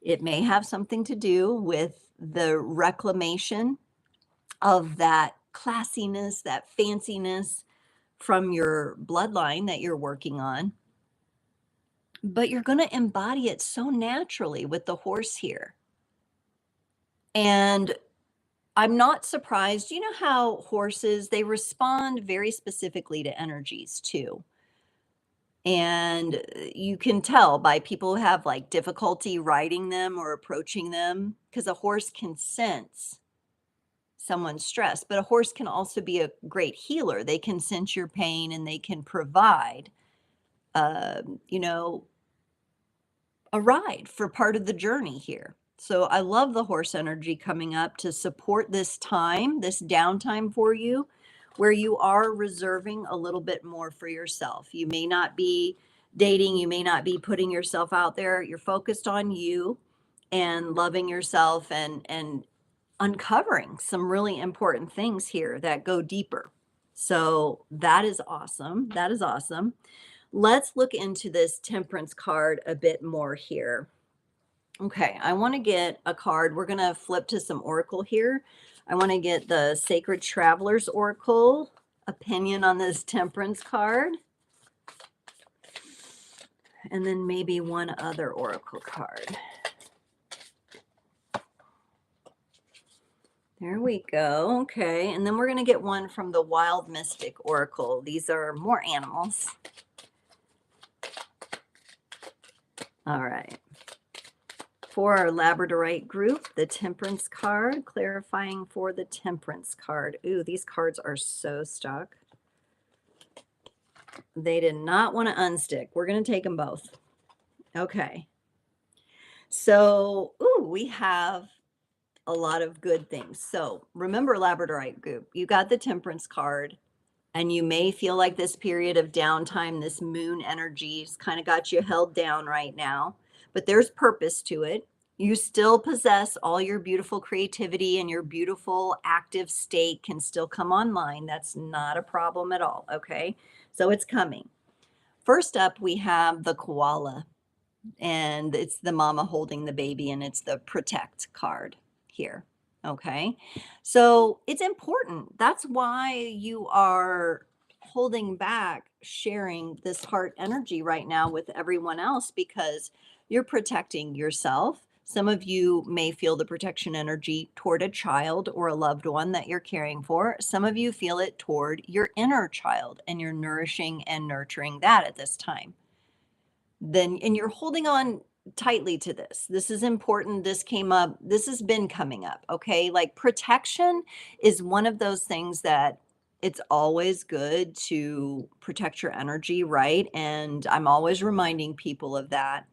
It may have something to do with the reclamation of that classiness, that fanciness from your bloodline that you're working on. But you're going to embody it so naturally with the horse here. And I'm not surprised. You know how horses, they respond very specifically to energies too. And you can tell by people who have like difficulty riding them or approaching them because a horse can sense someone's stress, but a horse can also be a great healer. They can sense your pain and they can provide, you know, a ride for part of the journey here. So I love the horse energy coming up to support this time, this downtime for you, where you are reserving a little bit more for yourself. You may not be dating, you may not be putting yourself out there. You're focused on you and loving yourself and uncovering some really important things here that go deeper. So that is awesome. That is awesome. Let's look into this temperance card a bit more here. Okay, I want to get a card. We're going to flip to some oracle here. I want to get the Sacred Travelers Oracle opinion on this temperance card. And then maybe one other oracle card. There we go. Okay, and then we're going to get one from the Wild Mystic Oracle. These are more animals. All right. For our Labradorite group, the Temperance card, clarifying for the Temperance card. Ooh, these cards are so stuck. They did not want to unstick. We're going to take them both. Okay. So, ooh, we have a lot of good things. So remember, Labradorite group, you got the Temperance card. And you may feel like this period of downtime, this moon energy has kind of got you held down right now, but there's purpose to it. You still possess all your beautiful creativity and your beautiful active state can still come online. That's not a problem at all. Okay. So it's coming. First up, we have the koala, and it's the mama holding the baby, and it's the protect card here. Okay. So it's important. That's why you are holding back sharing this heart energy right now with everyone else because you're protecting yourself. Some of you may feel the protection energy toward a child or a loved one that you're caring for. Some of you feel it toward your inner child and you're nourishing and nurturing that at this time. then and you're holding on tightly to this. This is important. This came up. This has been coming up, okay? Like protection is one of those things that it's always good to protect your energy, right? And I'm always reminding people of that.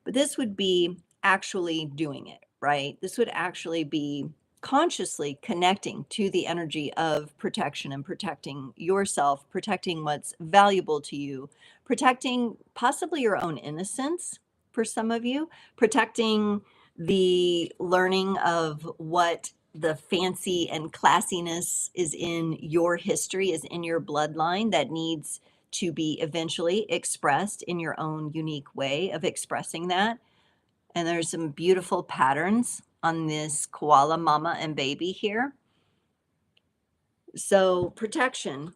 But this would be actually doing it, right? This would actually be consciously connecting to the energy of protection and protecting yourself, protecting what's valuable to you, protecting possibly your own innocence for some of you, protecting the learning of what the fancy and classiness is in your history, is in your bloodline that needs to be eventually expressed in your own unique way of expressing that. And there's some beautiful patterns on this koala mama and baby here. So, protection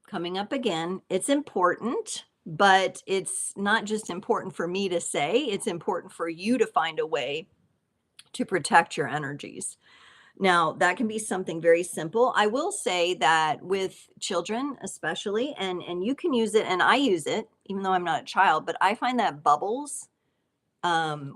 coming up again. It's important, but it's not just important for me to say, it's important for you to find a way to protect your energies. Now, that can be something very simple. I will say that with children, especially, and you can use it, and I use it, even though I'm not a child, but I find that bubbles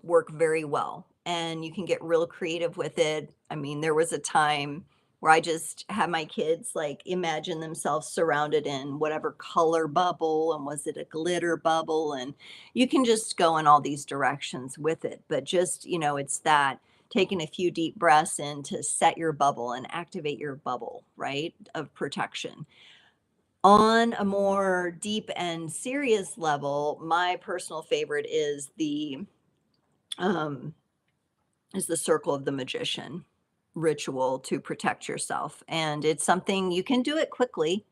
work very well. And you can get real creative with it. I mean, there was a time where I just had my kids like imagine themselves surrounded in whatever color bubble, and was it a glitter bubble? And you can just go in all these directions with it. But just, it's that taking a few deep breaths in to set your bubble and activate your bubble, right, of protection. On a more deep and serious level, my personal favorite um, is the circle of the magician ritual to protect yourself. And it's something you can do it quickly.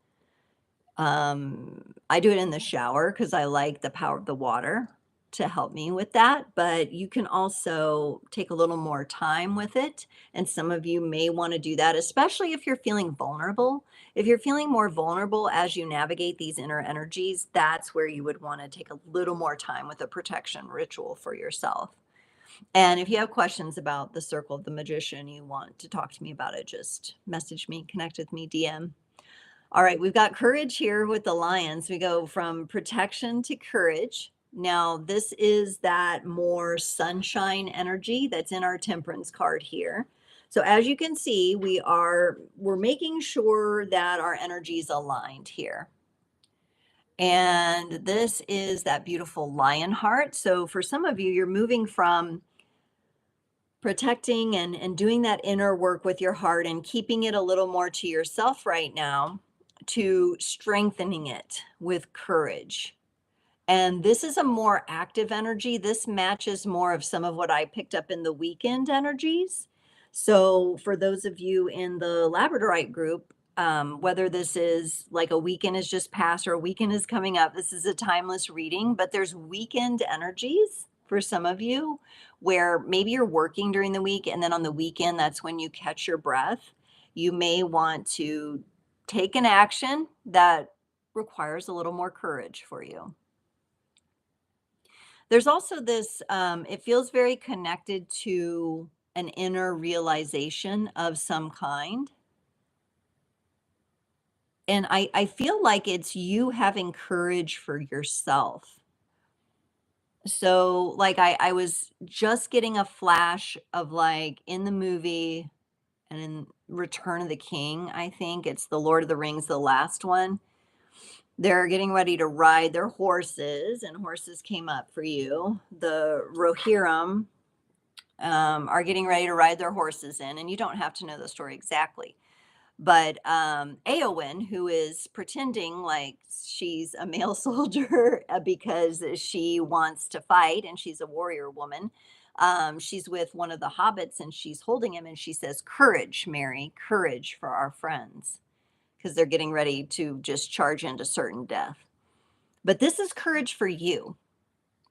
I do it in the shower because I like the power of the water to help me with that. But you can also take a little more time with it. And some of you may want to do that, especially if you're feeling vulnerable. If you're feeling more vulnerable as you navigate these inner energies, that's where you would want to take a little more time with a protection ritual for yourself. And if you have questions about the circle of the magician, you want to talk to me about it, just message me, connect with me, DM. All right, we've got courage here with the lions. We go from protection to courage. Now, this is that more sunshine energy that's in our temperance card here. So as you can see, we're making sure that our energy is aligned here. And this is that beautiful lion heart. So for some of you, you're moving from protecting and doing that inner work with your heart and keeping it a little more to yourself right now, to strengthening it with courage. And this is a more active energy. This matches more of some of what I picked up in the weekend energies. So, for those of you in the Labradorite group, whether this is like a weekend is just passed or a weekend is coming up, this is a timeless reading, but there's weekend energies for some of you where maybe you're working during the week and then on the weekend, that's when you catch your breath. You may want to take an action that requires a little more courage for you. There's also this, it feels very connected to an inner realization of some kind. And I feel like it's you having courage for yourself. So, like, I was just getting a flash of like in the movie and in Return of the King, I think it's the Lord of the Rings, the last one. They're getting ready to ride their horses, and horses came up for you. The Rohirrim are getting ready to ride their horses in, and you don't have to know the story exactly. But Eowyn, who is pretending like she's a male soldier because she wants to fight and she's a warrior woman, she's with one of the hobbits and she's holding him and she says, "Courage, Mary, courage for our friends," because they're getting ready to just charge into certain death. But this is courage for you.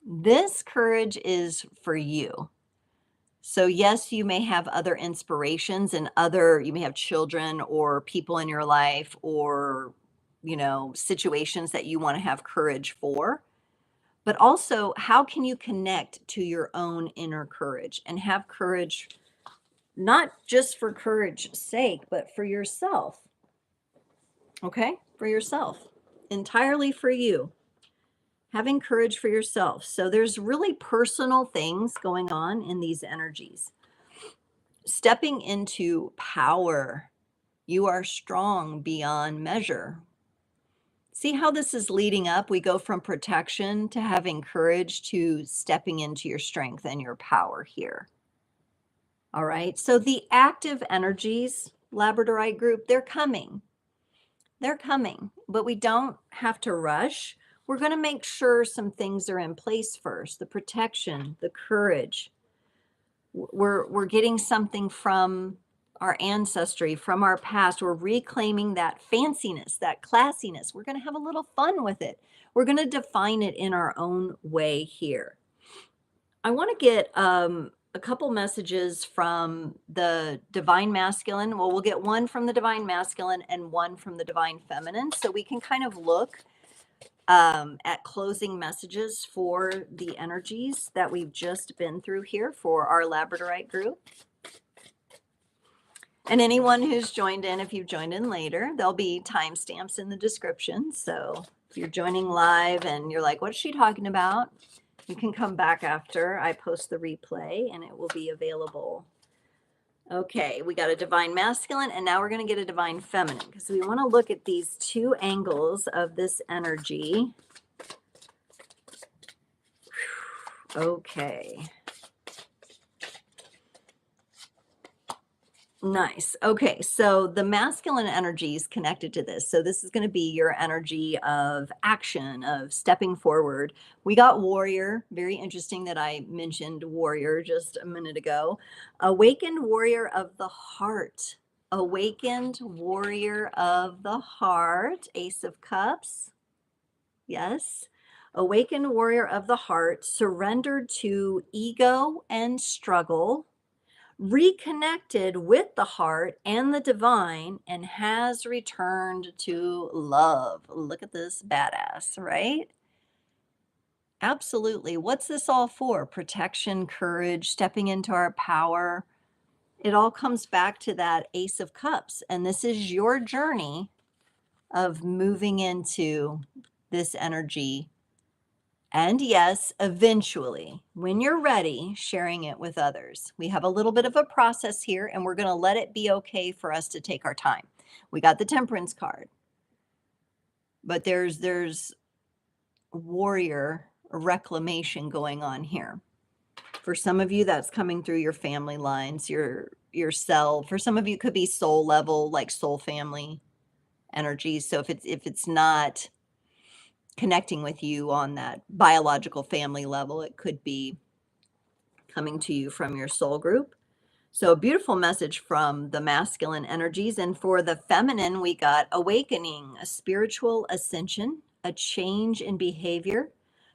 This courage is for you. So, yes, you may have other inspirations and you may have children or people in your life or, situations that you want to have courage for. But also, how can you connect to your own inner courage and have courage, not just for courage's sake, but for yourself? Okay? For yourself, entirely for you. having courage for yourself. So there's really personal things going on in these energies. Stepping into power. You are strong beyond measure. See how this is leading up? We go from protection to having courage to stepping into your strength and your power here. All right. So the active energies, Labradorite group, they're coming. They're coming, but we don't have to rush. We're going to make sure some things are in place first. The protection, the courage. We're getting something from our ancestry, from our past. We're reclaiming that fanciness, that classiness. We're going to have a little fun with it. We're going to define it in our own way here. I want to get a couple messages from the divine masculine. Well, we'll get one from the divine masculine and one from the divine feminine. So we can kind of look at closing messages for the energies that we've just been through here for our Labradorite group. And anyone who's joined in, if you've joined in later, there'll be timestamps in the description. So if you're joining live and you're like, what's she talking about? You can come back after I post the replay and it will be available. Okay, we got a divine masculine and now we're going to get a divine feminine because we want to look at these two angles of this energy. Okay. Nice. Okay, so the masculine energy is connected to this. So this is going to be your energy of action, of stepping forward. We got warrior. Very interesting that I mentioned warrior just a minute ago. Awakened warrior of the heart. Awakened warrior of the heart. Ace of Cups. Yes. Awakened warrior of the heart. Surrendered to ego and struggle, reconnected with the heart and the divine, and has returned to love. Look at this badass, right? Absolutely. What's this all for? Protection, courage, stepping into our power. It all comes back to that Ace of Cups. And this is your journey of moving into this energy. And yes, eventually, when you're ready, sharing it with others. We have a little bit of a process here, and we're going to let it be okay for us to take our time. We got the Temperance card, but there's warrior reclamation going on here. For some of you, that's coming through your family lines, your cell. For some of you, it could be soul level, like soul family energy. So if it's not connecting with you on that biological family level, it could be coming to you from your soul group. So a beautiful message from the masculine energies. And for the feminine, we got awakening, a spiritual ascension, a change in behavior,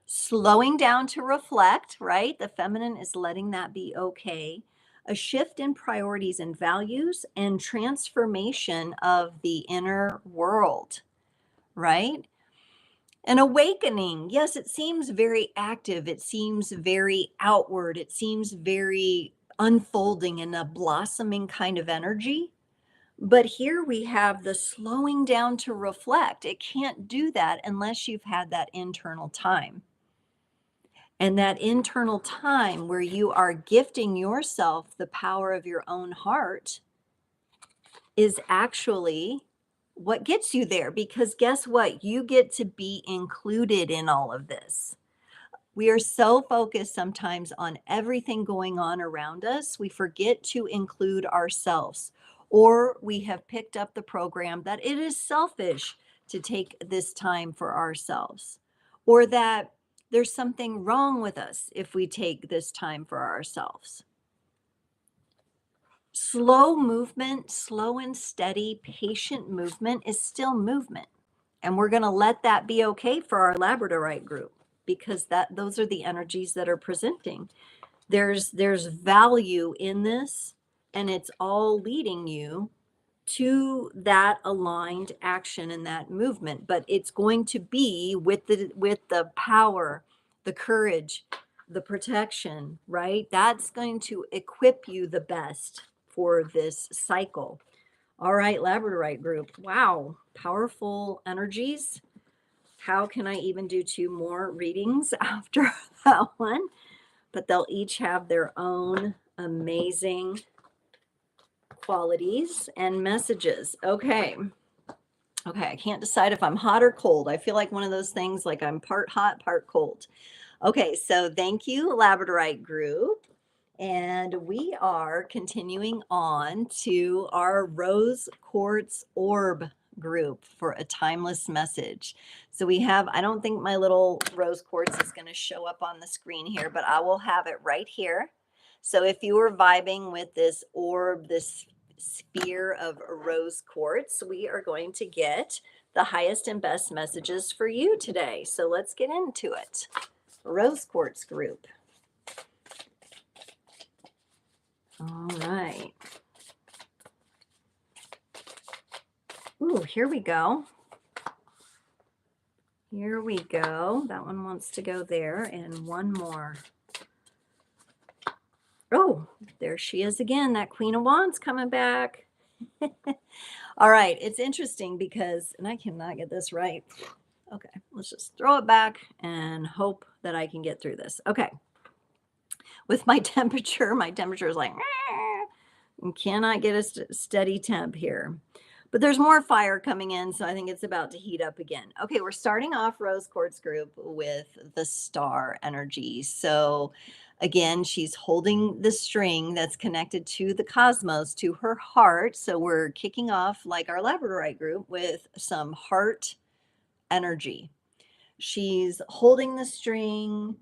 slowing down to reflect, right? The feminine is letting that be okay. A shift in priorities and values, and transformation of the inner world, right? An awakening. Yes, it seems very active. It seems very outward. It seems very unfolding in a blossoming kind of energy. But here we have the slowing down to reflect. It can't do that unless you've had that internal time. And that internal time where you are gifting yourself the power of your own heart is actually what gets you there, because guess what? You get to be included in all of this. We are so focused sometimes on everything going on around us, we forget to include ourselves, or we have picked up the program that it is selfish to take this time for ourselves, or that there's something wrong with us if we take this time for ourselves. Slow movement, slow and steady, patient movement is still movement. And we're going to let that be okay for our Labradorite group, because those are the energies that are presenting. There's value in this, and it's all leading you to that aligned action and that movement. But it's going to be with the power, the courage, the protection, right? That's going to equip you the best for this cycle. All right, Labradorite group. Wow, powerful energies. how can I even do two more readings after that one? But they'll each have their own amazing qualities and messages. Okay. Okay, I can't decide if I'm hot or cold. I feel like one of those things like I'm part hot, part cold. Okay, so thank you, Labradorite group. And we are continuing on to our rose quartz orb group for a timeless message. So we have, I don't think my little rose quartz is going to show up on the screen here, but I will have it right here. So if you were vibing with this orb, this sphere of rose quartz, we are going to get the highest and best messages for you today. So let's get into it. Rose quartz group. All right. Ooh, here we go. Here we go. That one wants to go there, and one more. Oh, there she is again. That Queen of Wands coming back. All right. It's interesting because, and I cannot get this right. Okay, let's just throw it back and hope that I can get through this. Okay. With my temperature is like, cannot get a steady temp here. But there's more fire coming in, so I think it's about to heat up again. Okay, we're starting off Rose Quartz Group with the star energy. So again, she's holding the string that's connected to the cosmos, to her heart. So we're kicking off like our Labradorite group with some heart energy. She's holding the string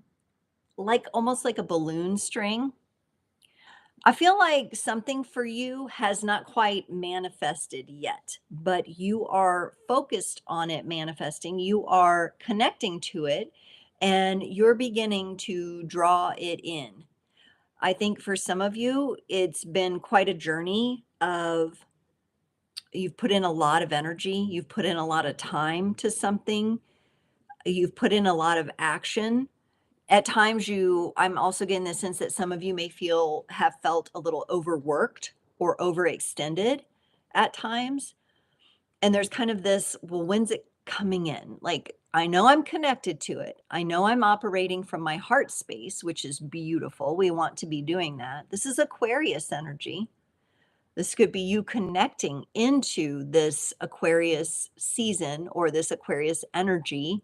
like almost like a balloon string. I feel like something for you has not quite manifested yet, but you are focused on it manifesting. You are connecting to it and you're beginning to draw it in. I think for some of you, it's been quite a journey of you've put in a lot of energy, you've put in a lot of time to something, you've put in a lot of action. At times I'm also getting the sense that some of you may have felt a little overworked or overextended at times. And there's kind of this, well, when's it coming in? Like, I know I'm connected to it. I know I'm operating from my heart space, which is beautiful. We want to be doing that. This is Aquarius energy. This could be you connecting into this Aquarius season or this Aquarius energy,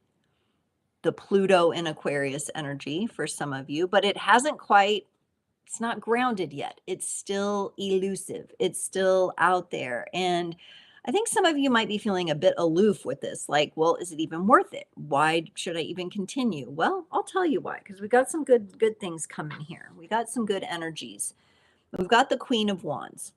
the Pluto in Aquarius energy for some of you, but it's not grounded yet. It's still elusive. It's still out there. And I think some of you might be feeling a bit aloof with this. Like, well, is it even worth it? Why should I even continue? Well, I'll tell you why, because we got some good things coming here. We got some good energies. We've got the Queen of Wands.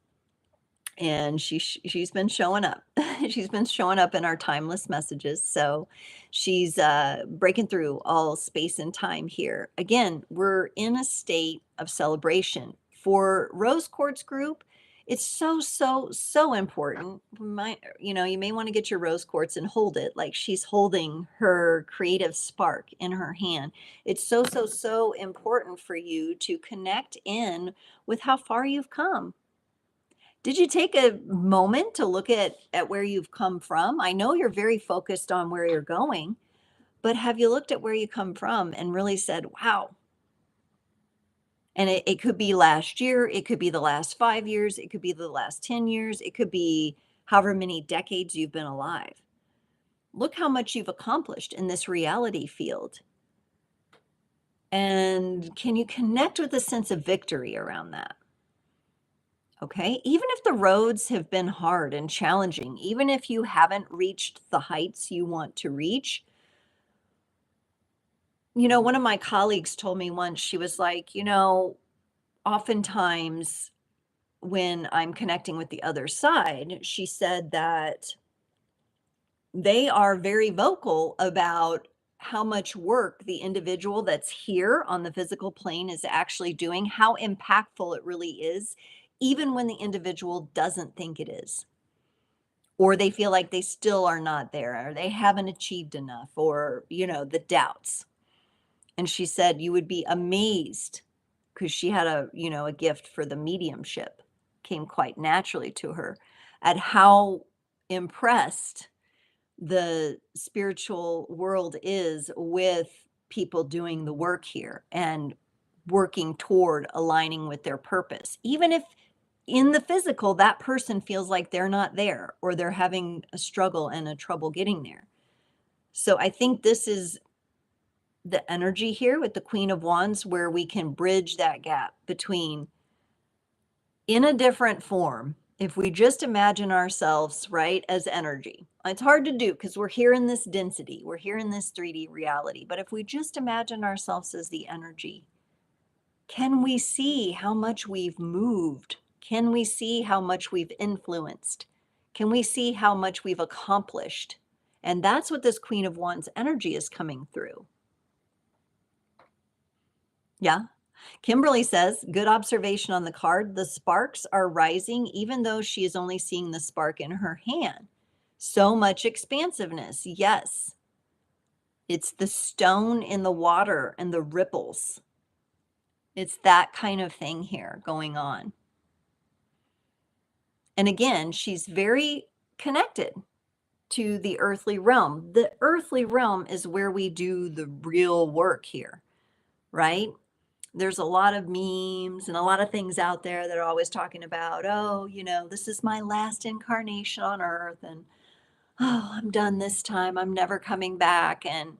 And she's been showing up. She's been showing up in our timeless messages. So she's breaking through all space and time here. Again, we're in a state of celebration. For Rose Quartz Group, it's so important. You may want to get your rose quartz and hold it like she's holding her creative spark in her hand. It's so important for you to connect in with how far you've come. Did you take a moment to look at where you've come from? I know you're very focused on where you're going, but have you looked at where you come from and really said, wow? And it could be last year, it could be the last 5 years, it could be the last 10 years, it could be however many decades you've been alive. Look how much you've accomplished in this reality field. And can you connect with a sense of victory around that? Okay, even if the roads have been hard and challenging, even if you haven't reached the heights you want to reach, one of my colleagues told me once, she was like, oftentimes when I'm connecting with the other side, she said that they are very vocal about how much work the individual that's here on the physical plane is actually doing, how impactful it really is, even when the individual doesn't think it is, or they feel like they still are not there, or they haven't achieved enough, or, the doubts. And she said you would be amazed because she had a gift for the mediumship, came quite naturally to her, at how impressed the spiritual world is with people doing the work here and working toward aligning with their purpose. Even if in the physical, that person feels like they're not there or they're having a struggle and a trouble getting there. So I think this is the energy here with the Queen of Wands where we can bridge that gap between in a different form. If we just imagine ourselves, right, as energy, it's hard to do because we're here in this density, we're here in this 3D reality. But if we just imagine ourselves as the energy, can we see how much we've moved? Can we see how much we've influenced? Can we see how much we've accomplished? And that's what this Queen of Wands energy is coming through. Yeah. Kimberly says, good observation on the card. The sparks are rising, even though she is only seeing the spark in her hand. So much expansiveness. Yes. It's the stone in the water and the ripples. It's that kind of thing here going on. And again, she's very connected to the earthly realm. The earthly realm is where we do the real work here, right? There's a lot of memes and a lot of things out there that are always talking about, oh, this is my last incarnation on earth. And, oh, I'm done this time. I'm never coming back. And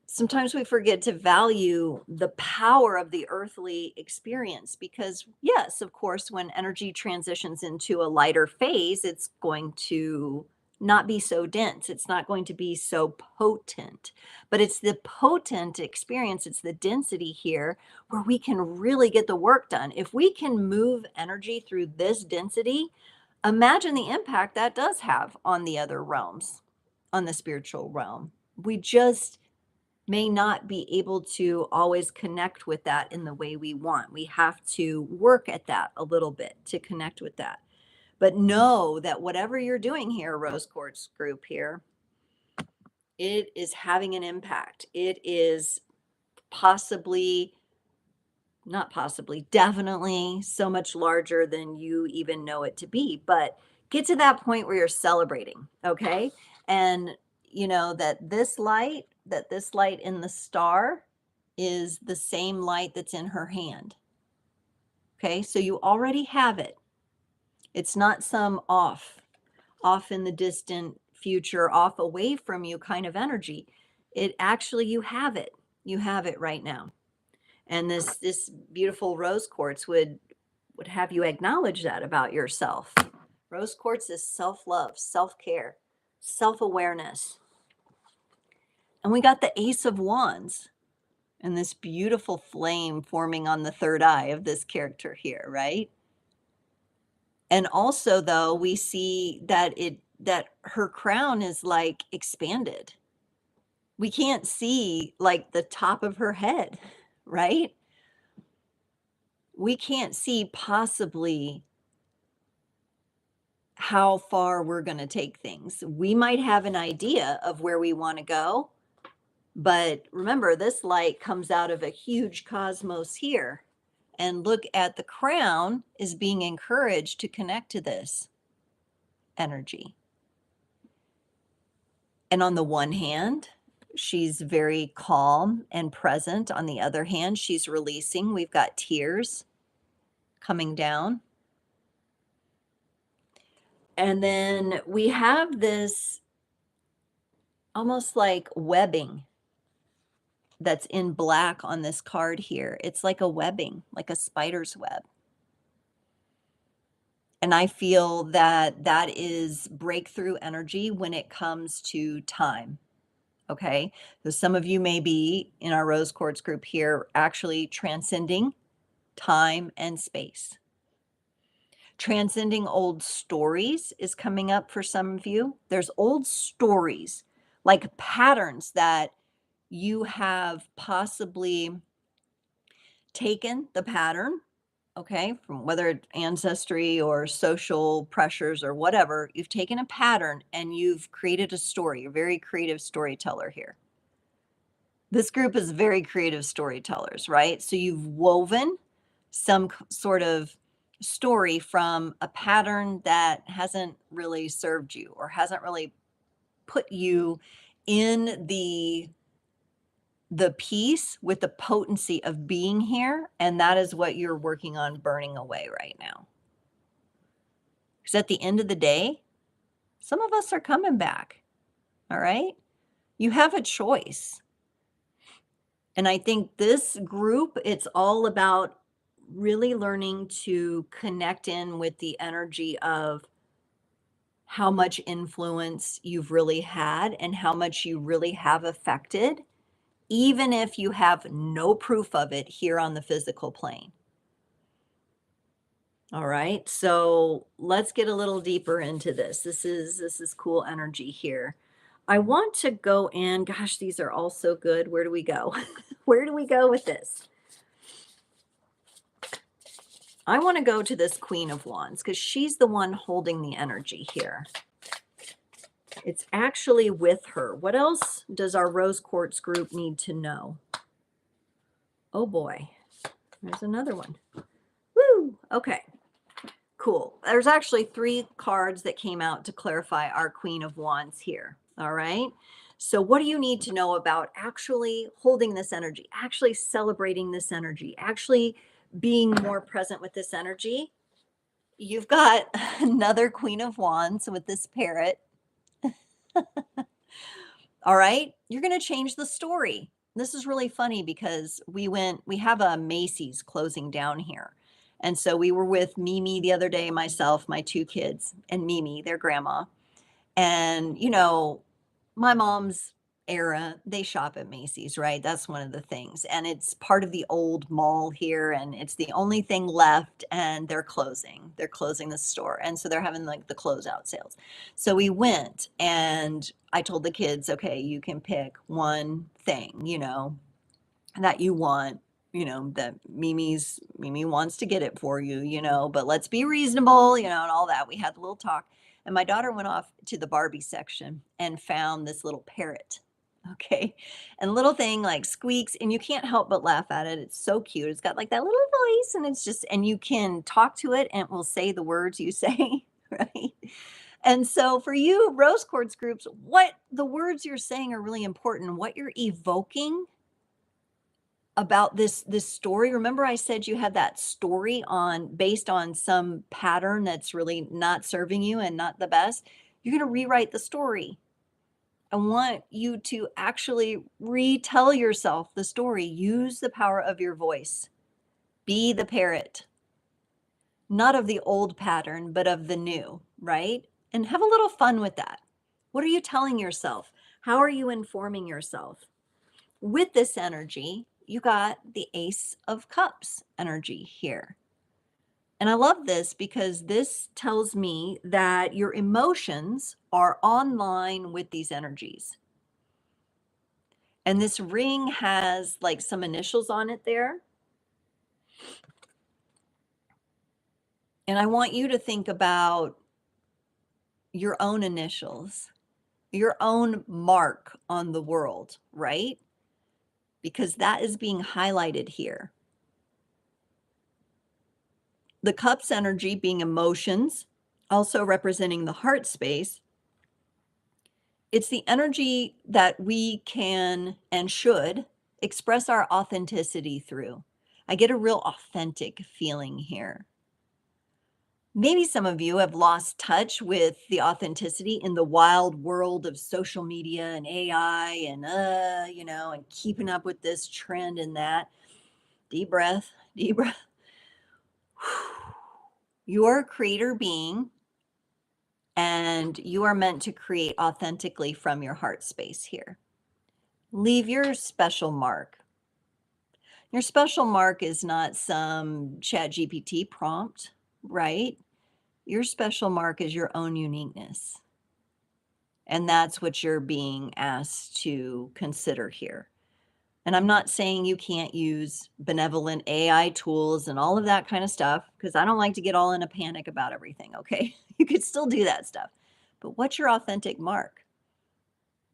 sometimes we forget to value the power of the earthly experience because, yes, of course, when energy transitions into a lighter phase, it's going to not be so dense. It's not going to be so potent, but it's the potent experience. It's the density here where we can really get the work done. If we can move energy through this density, imagine the impact that does have on the other realms, on the spiritual realm. We just may not be able to always connect with that in the way we want. We have to work at that a little bit to connect with that. But know that whatever you're doing here, Rose Quartz group here, it is having an impact. It is possibly, not possibly, definitely so much larger than you even know it to be. But get to that point where you're celebrating, okay? And that this light in the star is the same light that's in her hand. Okay, so you already have it. It's not some off in the distant future, off away from you kind of energy. It actually, you have it. You have it right now. And this beautiful rose quartz would have you acknowledge that about yourself. Rose quartz is self-love, self-care, self-awareness. And we got the Ace of Wands and this beautiful flame forming on the third eye of this character here, right? And also, though, we see that her crown is like expanded. We can't see like the top of her head, right? We can't see possibly how far we're going to take things. We might have an idea of where we want to go, but remember, this light comes out of a huge cosmos here. And look at the crown is being encouraged to connect to this energy. And on the one hand, she's very calm and present. On the other hand, she's releasing. We've got tears coming down. And then we have this almost like webbing that's in black on this card here. It's like a webbing, like a spider's web. And I feel that that is breakthrough energy when it comes to time. Okay. So some of you may be in our rose quartz group here actually transcending time and space. Transcending old stories is coming up for some of you. There's old stories, like patterns that you have possibly taken the pattern, okay, from whether it's ancestry or social pressures or whatever, you've taken a pattern and you've created a story. You're a very creative storyteller here. This group is very creative storytellers, right? So you've woven some sort of story from a pattern that hasn't really served you or hasn't really put you in the peace with the potency of being here, and that is what you're working on burning away right now. Because at the end of the day, some of us are coming back. All right? You have a choice. And I think this group, it's all about really learning to connect in with the energy of how much influence you've really had and how much you really have affected, even if you have no proof of it here on the physical plane. All right, so let's get a little deeper into this. This is cool energy here. I want to go in, gosh, these are all so good. Where do we go? Where do we go with this? I want to go to this Queen of Wands because she's the one holding the energy here. It's actually with her. What else does our Rose Quartz group need to know? Oh boy, there's another one. Woo! Okay, cool. There's actually 3 cards that came out to clarify our Queen of Wands here. All right. So what do you need to know about actually holding this energy, actually celebrating this energy, actually being more present with this energy? You've got another Queen of Wands with this parrot. All right. You're going to change the story. This is really funny because we have a Macy's closing down here. And so we were with Mimi the other day, myself, my 2 kids, and Mimi, their grandma. And, my mom's era, they shop at Macy's, right? That's one of the things. And it's part of the old mall here, and it's the only thing left, and they're closing. They're closing the store. And so they're having like the closeout sales. So we went and I told the kids, okay, you can pick one thing, that you want, that Mimi wants to get it for you, but let's be reasonable, and all that. We had a little talk. And my daughter went off to the Barbie section and found this little parrot. Okay. And the little thing like squeaks, and you can't help but laugh at it. It's so cute. It's got like that little voice, and it's just, and you can talk to it and it will say the words you say, right? And so for you, Rose Quartz groups, what the words you're saying are really important. What you're evoking about this story. Remember I said you had that story based on some pattern that's really not serving you and not the best. You're going to rewrite the story. I want you to actually retell yourself the story. Use the power of your voice. Be the parrot. Not of the old pattern, but of the new, right? And have a little fun with that. What are you telling yourself? How are you informing yourself? With this energy, you got the Ace of Cups energy here. And I love this because this tells me that your emotions are online with these energies. And this ring has like some initials on it there. And I want you to think about your own initials, your own mark on the world, right? Because that is being highlighted here. The cups energy being emotions, also representing the heart space. It's the energy that we can and should express our authenticity through. I get a real authentic feeling here. Maybe some of you have lost touch with the authenticity in the wild world of social media and AI and, and keeping up with this trend and that. Deep breath, deep breath. You're a creator being, and you are meant to create authentically from your heart space here. Leave your special mark. Your special mark is not some chat GPT prompt, right? Your special mark is your own uniqueness. And that's what you're being asked to consider here. And I'm not saying you can't use benevolent AI tools and all of that kind of stuff, because I don't like to get all in a panic about everything, okay? You could still do that stuff. But what's your authentic mark?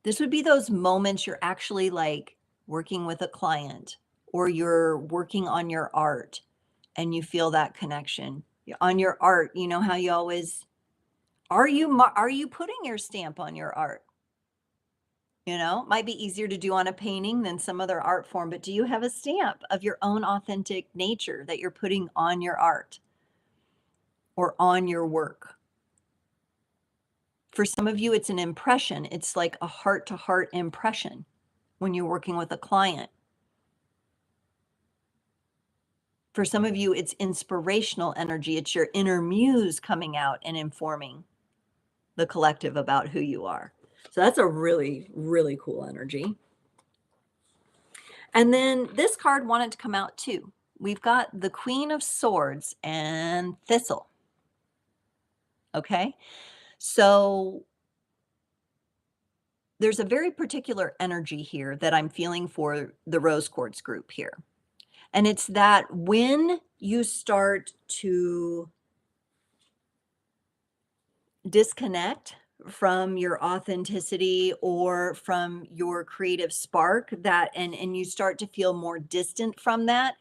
This would be those moments you're actually like working with a client or you're working on your art and you feel that connection. On your art, you know how you always are you putting your stamp on your art? You know, might be easier to do on a painting than some other art form, but do you have a stamp of your own authentic nature that you're putting on your art or on your work? For some of you, it's an impression. It's like a heart to heart impression when you're working with a client. For some of you, it's inspirational energy. It's your inner muse coming out and informing the collective about who you are. So that's a really, really cool energy. And then this card wanted to come out too. We've got the Queen of Swords and Thistle. Okay. So there's a very particular energy here that I'm feeling for the Rose Quartz group here. And it's that when you start to disconnect from your authenticity or from your creative spark, that and you start to feel more distant from that,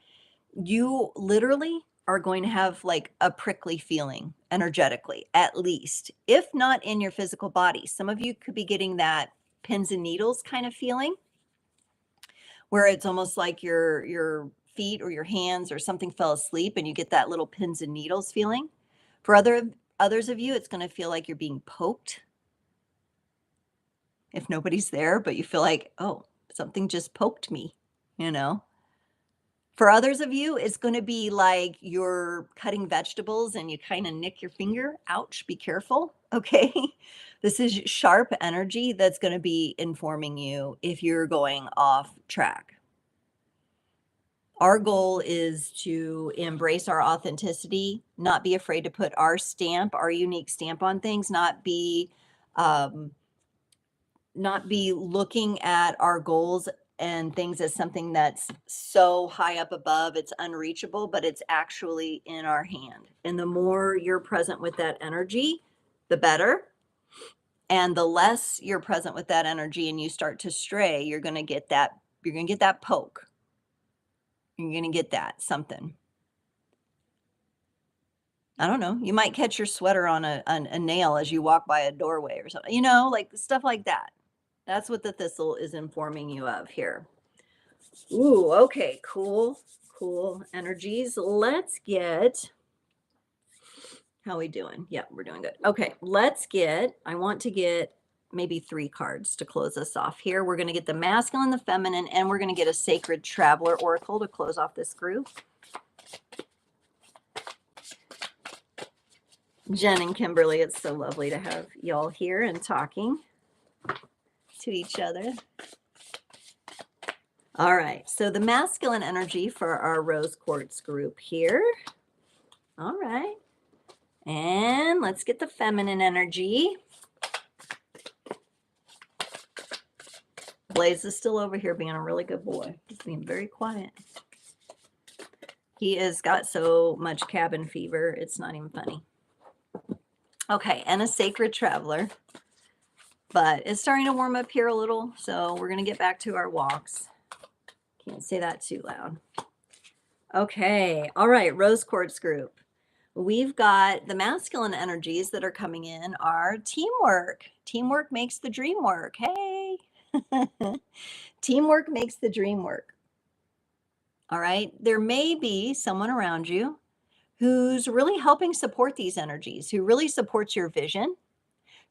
you literally are going to have like a prickly feeling energetically, at least, if not in your physical body. Some of you could be getting that pins and needles kind of feeling, where it's almost like your feet or your hands or something fell asleep and you get that little pins and needles feeling. For others of you, it's going to feel like you're being poked if nobody's there, but you feel like, oh, something just poked me, you know. For others of you, it's going to be like you're cutting vegetables and you kind of nick your finger. Ouch, be careful. Okay. This is sharp energy that's going to be informing you if you're going off track. Our goal is to embrace our authenticity, not be afraid to put our stamp, our unique stamp on things, um, not be looking at our goals and things as something that's so high up above, it's unreachable, but it's actually in our hand. And the more you're present with that energy, the better. And the less you're present with that energy and you start to stray, you're going to get that poke. You're going to get that something. I don't know. You might catch your sweater on a nail as you walk by a doorway or something, like stuff like that. That's what the thistle is informing you of here. Ooh, okay, cool energies. Let's get, how we doing? Yeah, we're doing good. Okay, I want to get maybe 3 cards to close us off here. We're going to get the masculine, the feminine, and we're going to get a sacred traveler oracle to close off this group. Jen and Kimberly, it's so lovely to have y'all here and talking to each other. All right, so the masculine energy for our rose quartz group here. All right, and let's get the feminine energy. Blaze is still over here being a really good boy. He's being very quiet. He has got so much cabin fever, it's not even funny. Okay, and a sacred traveler. But it's starting to warm up here a little, so we're going to get back to our walks. Can't say that too loud. Okay, all right, rose quartz group. We've got the masculine energies that are coming in are teamwork. Teamwork makes the dream work. Hey, teamwork makes the dream work. All right, there may be someone around you who's really helping support these energies, who really supports your vision,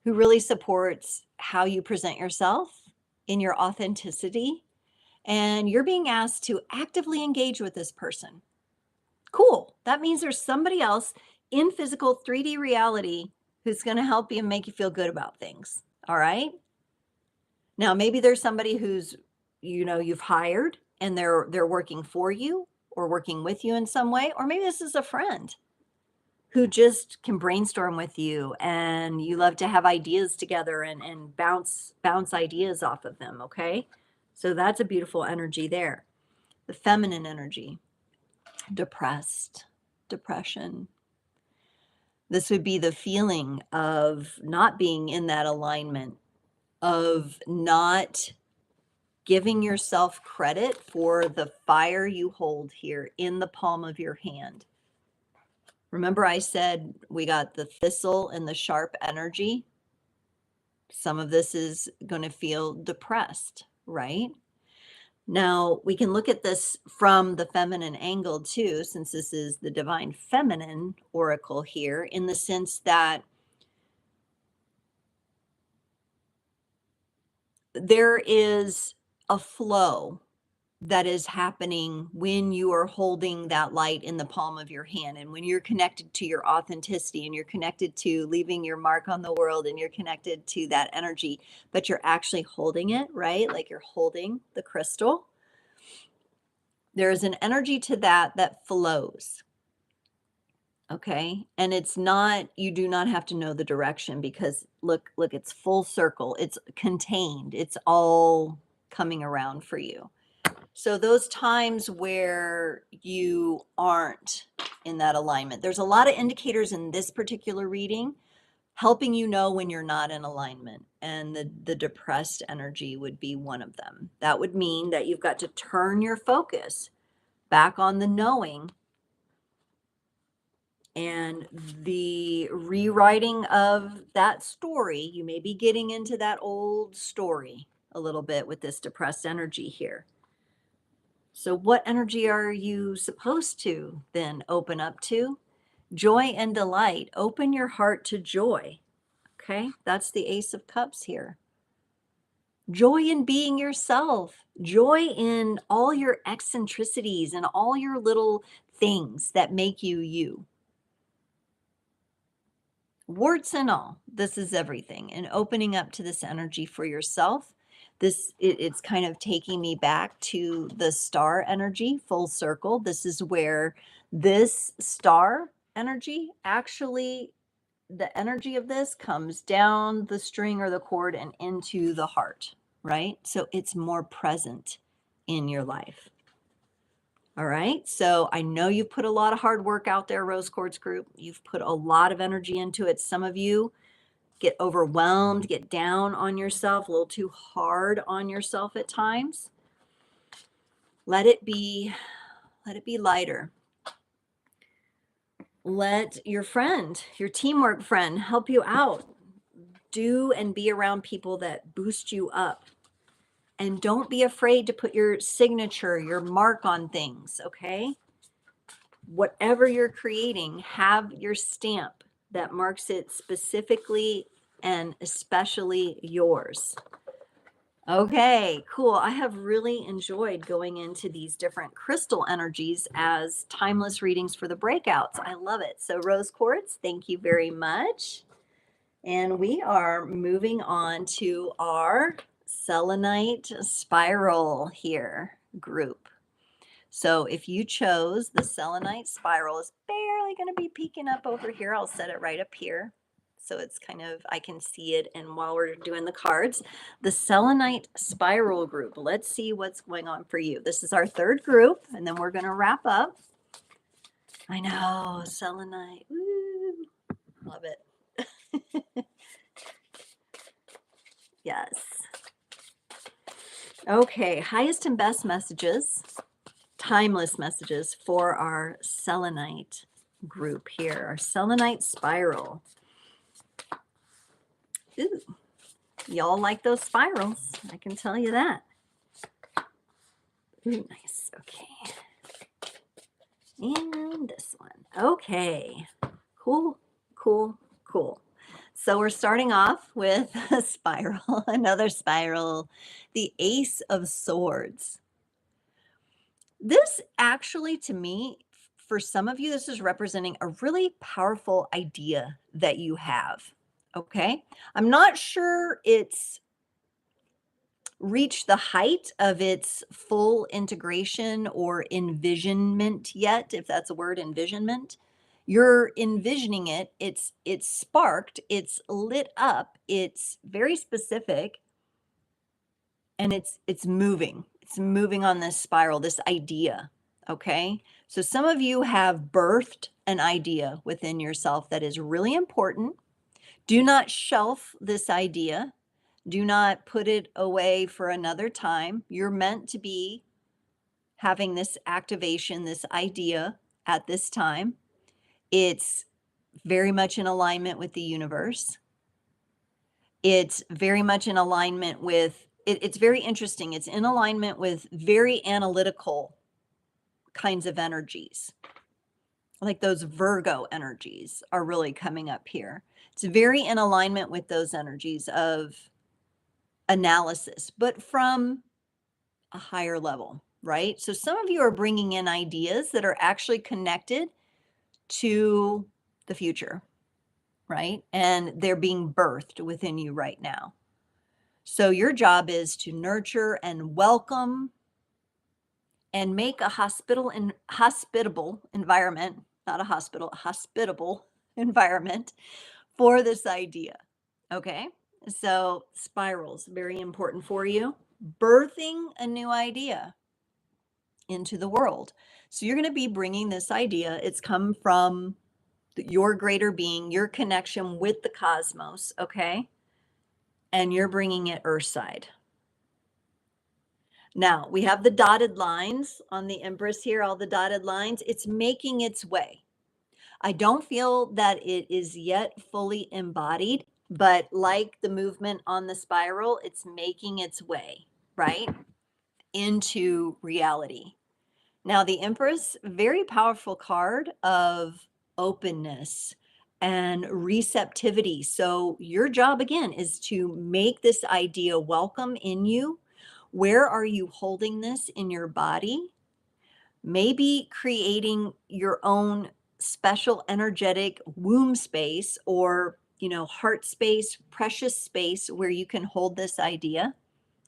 who really supports how you present yourself in your authenticity. And you're being asked to actively engage with this person. Cool. That means there's somebody else in physical 3D reality who's going to help you and make you feel good about things. All right. Now, maybe there's somebody who's, you've hired and they're working for you or working with you in some way. Or maybe this is a friend who just can brainstorm with you and you love to have ideas together and bounce ideas off of them. Okay. So that's a beautiful energy there. The feminine energy, depression. This would be the feeling of not being in that alignment, of not giving yourself credit for the fire you hold here in the palm of your hand. Remember I said we got the thistle and the sharp energy? Some of this is going to feel depressed, right? Now, we can look at this from the feminine angle too, since this is the divine feminine oracle here, in the sense that there is a flow that is happening when you are holding that light in the palm of your hand, and when you're connected to your authenticity, and you're connected to leaving your mark on the world, and you're connected to that energy, but you're actually holding it, right? Like you're holding the crystal. There's an energy to that flows. Okay. And it's not, you do not have to know the direction, because look, it's full circle. It's contained. It's all coming around for you. So those times where you aren't in that alignment, there's a lot of indicators in this particular reading helping you know when you're not in alignment. And the depressed energy would be one of them. That would mean that you've got to turn your focus back on the knowing and the rewriting of that story. You may be getting into that old story a little bit with this depressed energy here. So what energy are you supposed to then open up to? Joy and delight. Open your heart to joy. Okay, that's the Ace of Cups here. Joy in being yourself. Joy in all your eccentricities and all your little things that make you you. Warts and all, this is everything. And opening up to this energy for yourself. It's kind of taking me back to the star energy, full circle. This is where this star energy, actually the energy of this comes down the string or the cord and into the heart, right? So it's more present in your life. All right. So I know you've put a lot of hard work out there, Rose Quartz group. You've put a lot of energy into it. Some of you get overwhelmed, get down on yourself, a little too hard on yourself at times. Let it be lighter. Let your friend, your teamwork friend, help you out. Do and be around people that boost you up. And don't be afraid to put your signature, your mark on things, okay? Whatever you're creating, have your stamp that marks it specifically and especially yours. Okay, cool. I have really enjoyed going into these different crystal energies as timeless readings for the breakouts. I love it. So Rose Quartz, thank you very much. And we are moving on to our Selenite Spiral here group. So if you chose the Selenite Spiral, is barely going to be peeking up over here. I'll set it right up here, so it's kind of, I can see it. And while we're doing the cards, the Selenite Spiral group, let's see what's going on for you. This is our third group, and then we're going to wrap up. I know, Selenite. Woo, love it. Yes. Okay, highest and best messages, timeless messages for our Selenite group here, our Selenite Spiral. Ooh, y'all like those spirals, I can tell you that. Ooh, nice. Okay. And this one. Okay. Cool, cool, cool. So we're starting off with a spiral, another spiral, the Ace of Swords. This actually, to me, for some of you, this is representing a really powerful idea that you have. Okay. I'm not sure it's reached the height of its full integration or envisionment yet, if that's a word, envisionment. You're envisioning it, it's sparked, it's lit up, it's very specific, and it's moving. It's moving on this spiral, this idea. Okay. So some of you have birthed an idea within yourself that is really important. Do not shelf this idea. Do not put it away for another time. You're meant to be having this activation, this idea at this time. It's very much in alignment with the universe. It's very much in alignment with it's very interesting. It's in alignment with very analytical kinds of energies. Like those Virgo energies are really coming up here. It's very in alignment with those energies of analysis, but from a higher level, right? So some of you are bringing in ideas that are actually connected to the future, right? And they're being birthed within you right now. So your job is to nurture and welcome and make a hospitable environment, not a hospital, a hospitable environment for this idea. Okay? So spirals, very important for you. Birthing a new idea into the world. So you're going to be bringing this idea. It's come from your greater being, your connection with the cosmos, okay? And you're bringing it earthside. Now, we have the dotted lines on the Empress here, all the dotted lines. It's making its way. I don't feel that it is yet fully embodied, but like the movement on the spiral, it's making its way, right, into reality. Now, the Empress, very powerful card of openness and receptivity. So, your job again is to make this idea welcome in you. Where are you holding this in your body? Maybe creating your own special energetic womb space or, heart space, precious space where you can hold this idea,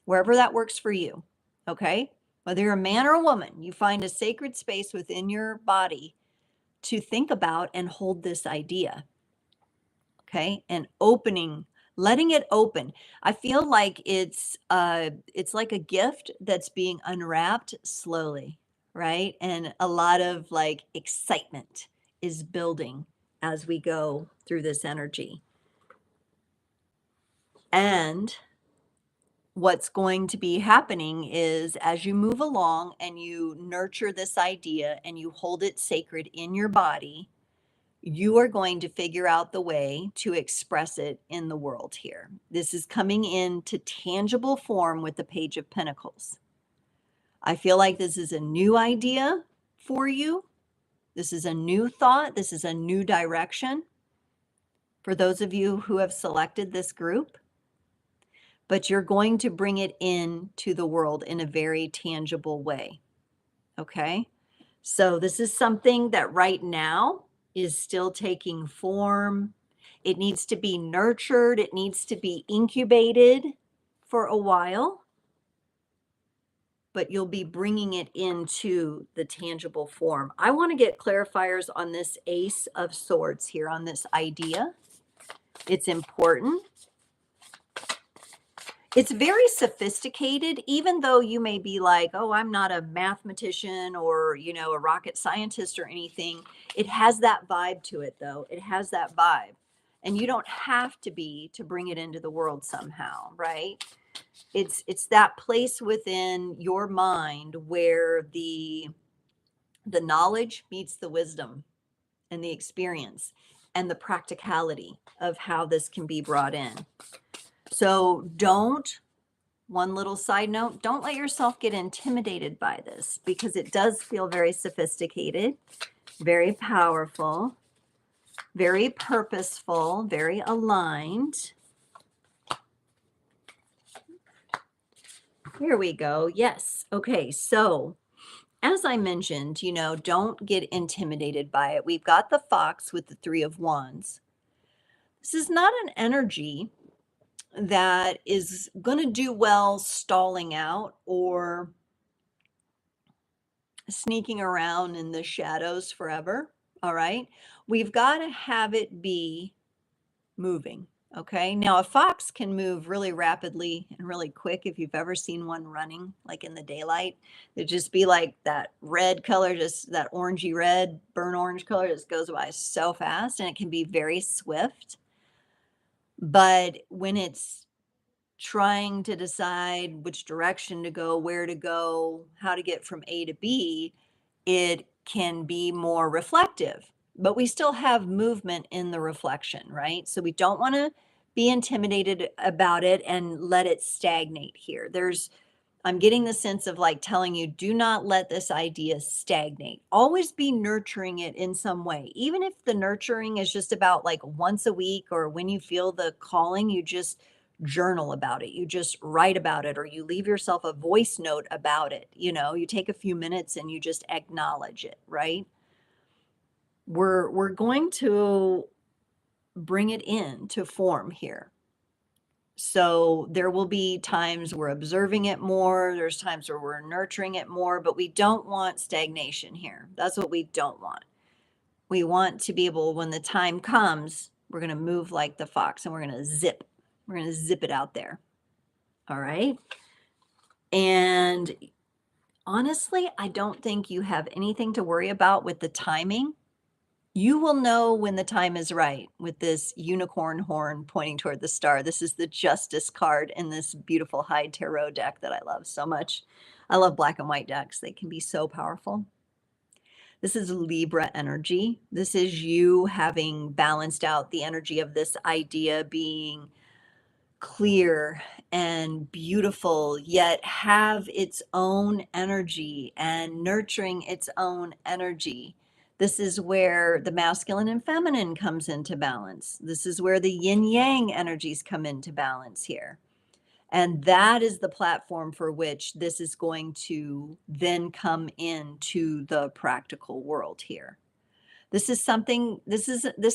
wherever that works for you. Okay. Whether you're a man or a woman, you find a sacred space within your body to think about and hold this idea. Okay. And letting it open. I feel like it's like a gift that's being unwrapped slowly, right? And a lot of like excitement is building as we go through this energy. And what's going to be happening is as you move along and you nurture this idea and you hold it sacred in your body, you are going to figure out the way to express it in the world here. This is coming into tangible form with the Page of Pentacles. I feel like this is a new idea for you. This is a new thought. This is a new direction for those of you who have selected this group. But you're going to bring it into the world in a very tangible way. Okay? So this is something that right now is still taking form. It needs to be nurtured. It needs to be incubated for a while. But you'll be bringing it into the tangible form. I want to get clarifiers on this Ace of Swords here, on this idea. It's important. It's very sophisticated, even though you may be like, oh, I'm not a mathematician or, a rocket scientist or anything. It has that vibe to it, though. It has that vibe. And you don't have to be to bring it into the world somehow, right? It's that place within your mind where the knowledge meets the wisdom and the experience and the practicality of how this can be brought in. So one little side note, don't let yourself get intimidated by this because it does feel very sophisticated, very powerful, very purposeful, very aligned. Here we go. Yes. Okay. So as I mentioned, don't get intimidated by it. We've got the Fox with the Three of Wands. This is not an energy that is going to do well stalling out or sneaking around in the shadows forever. All right. We've got to have it be moving. Okay. Now, a fox can move really rapidly and really quick. If you've ever seen one running, like in the daylight, it'd just be like that red color, just that orangey red, burnt orange color, just goes by so fast, and it can be very swift. But when it's trying to decide which direction to go, where to go, how to get from A to B, it can be more reflective. But we still have movement in the reflection, right? So we don't want to be intimidated about it and let it stagnate here. I'm getting the sense of like telling you, do not let this idea stagnate. Always be nurturing it in some way. Even if the nurturing is just about like once a week or when you feel the calling, you just journal about it. You just write about it or you leave yourself a voice note about it. You take a few minutes and you just acknowledge it, right? We're going to bring it in to form here. So there will be times we're observing it more. There's times where we're nurturing it more, but we don't want stagnation here. That's what we don't want. We want to be able, when the time comes, we're going to move like the fox and we're going to zip. We're going to zip it out there. All right. And honestly, I don't think you have anything to worry about with the timing. You will know when the time is right with this unicorn horn pointing toward the star. This is the Justice card in this beautiful Hyde Tarot deck that I love so much. I love black and white decks. They can be so powerful. This is Libra energy. This is you having balanced out the energy of this idea being clear and beautiful, yet have its own energy and nurturing its own energy. This is where the masculine and feminine comes into balance. This is where the yin yang energies come into balance here. And that is the platform for which this is going to then come into the practical world here. This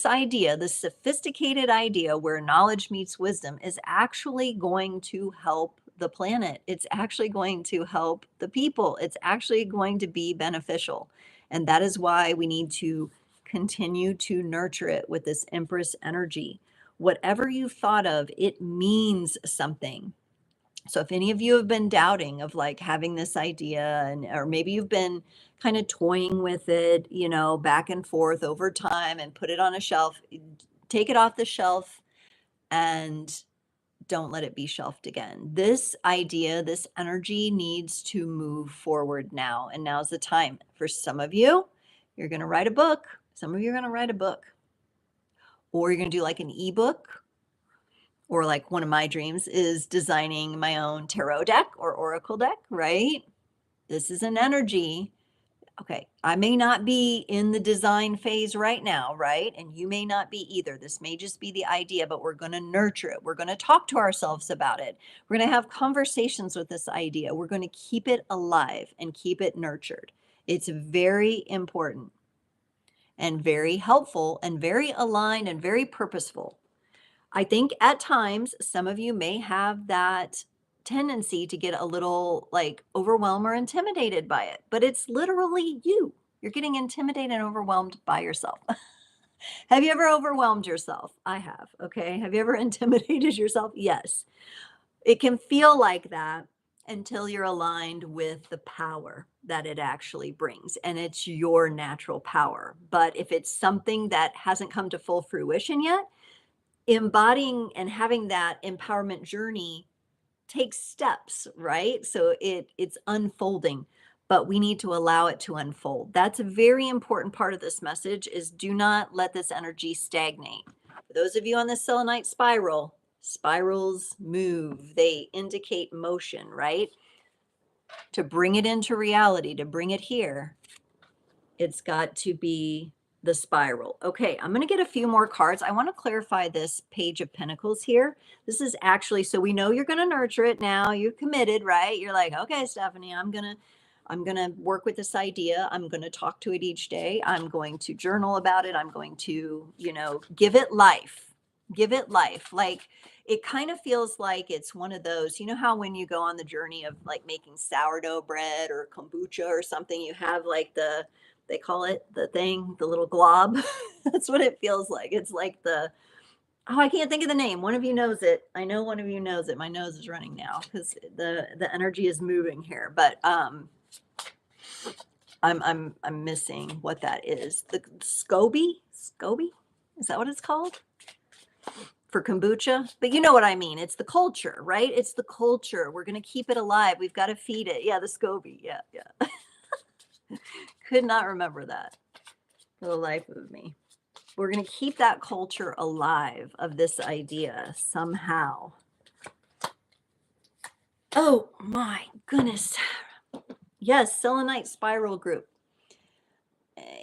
idea, this sophisticated idea where knowledge meets wisdom is actually going to help the planet. It's actually going to help the people. It's actually going to be beneficial. And that is why we need to continue to nurture it with this Empress energy. Whatever you've thought of, it means something. So if any of you have been doubting of like having this idea or maybe you've been kind of toying with it, back and forth over time and put it on a shelf, take it off the shelf and don't let it be shelved again. This idea, this energy needs to move forward now. And now's the time. For some of you, you're going to write a book. Some of you are going to write a book. Or you're going to do like an ebook. Or like one of my dreams is designing my own tarot deck or oracle deck, right? This is an energy. Okay, I may not be in the design phase right now, right? And you may not be either. This may just be the idea, but we're going to nurture it. We're going to talk to ourselves about it. We're going to have conversations with this idea. We're going to keep it alive and keep it nurtured. It's very important and very helpful and very aligned and very purposeful. I think at times, some of you may have that tendency to get a little like overwhelmed or intimidated by it, but it's literally you. You're getting intimidated and overwhelmed by yourself. Have you ever overwhelmed yourself? I have. Okay. Have you ever intimidated yourself? Yes. It can feel like that until you're aligned with the power that it actually brings. And it's your natural power. But if it's something that hasn't come to full fruition yet, embodying and having that empowerment journey takes steps, right? So it's unfolding, but we need to allow it to unfold. That's a very important part of this message is do not let this energy stagnate. For those of you on the selenite spiral, spirals move. They indicate motion, right? To bring it into reality, to bring it here, it's got to be the spiral. Okay, I'm going to get a few more cards. I want to clarify this Page of Pentacles here. This is actually, so we know you're going to nurture it now. You're committed, right? You're like, okay, Stephanie, I'm going to work with this idea. I'm going to talk to it each day. I'm going to journal about it. I'm going to, give it life. Give it life. Like it kind of feels like it's one of those, how when you go on the journey of like making sourdough bread or kombucha or something, you have like they call it the little glob. That's what it feels like. It's like I can't think of the name. One of you knows it. I know one of you knows it. My nose is running now because the energy is moving here. But I'm missing what that is. The SCOBY? Is that what it's called? For kombucha, but you know what I mean. It's the culture, right? It's the culture. We're going to keep it alive. We've got to feed it. Yeah, the SCOBY. Yeah. Could not remember that for the life of me. we're going to keep that culture alive of this idea somehow. Oh my goodness. Yes, selenite spiral group.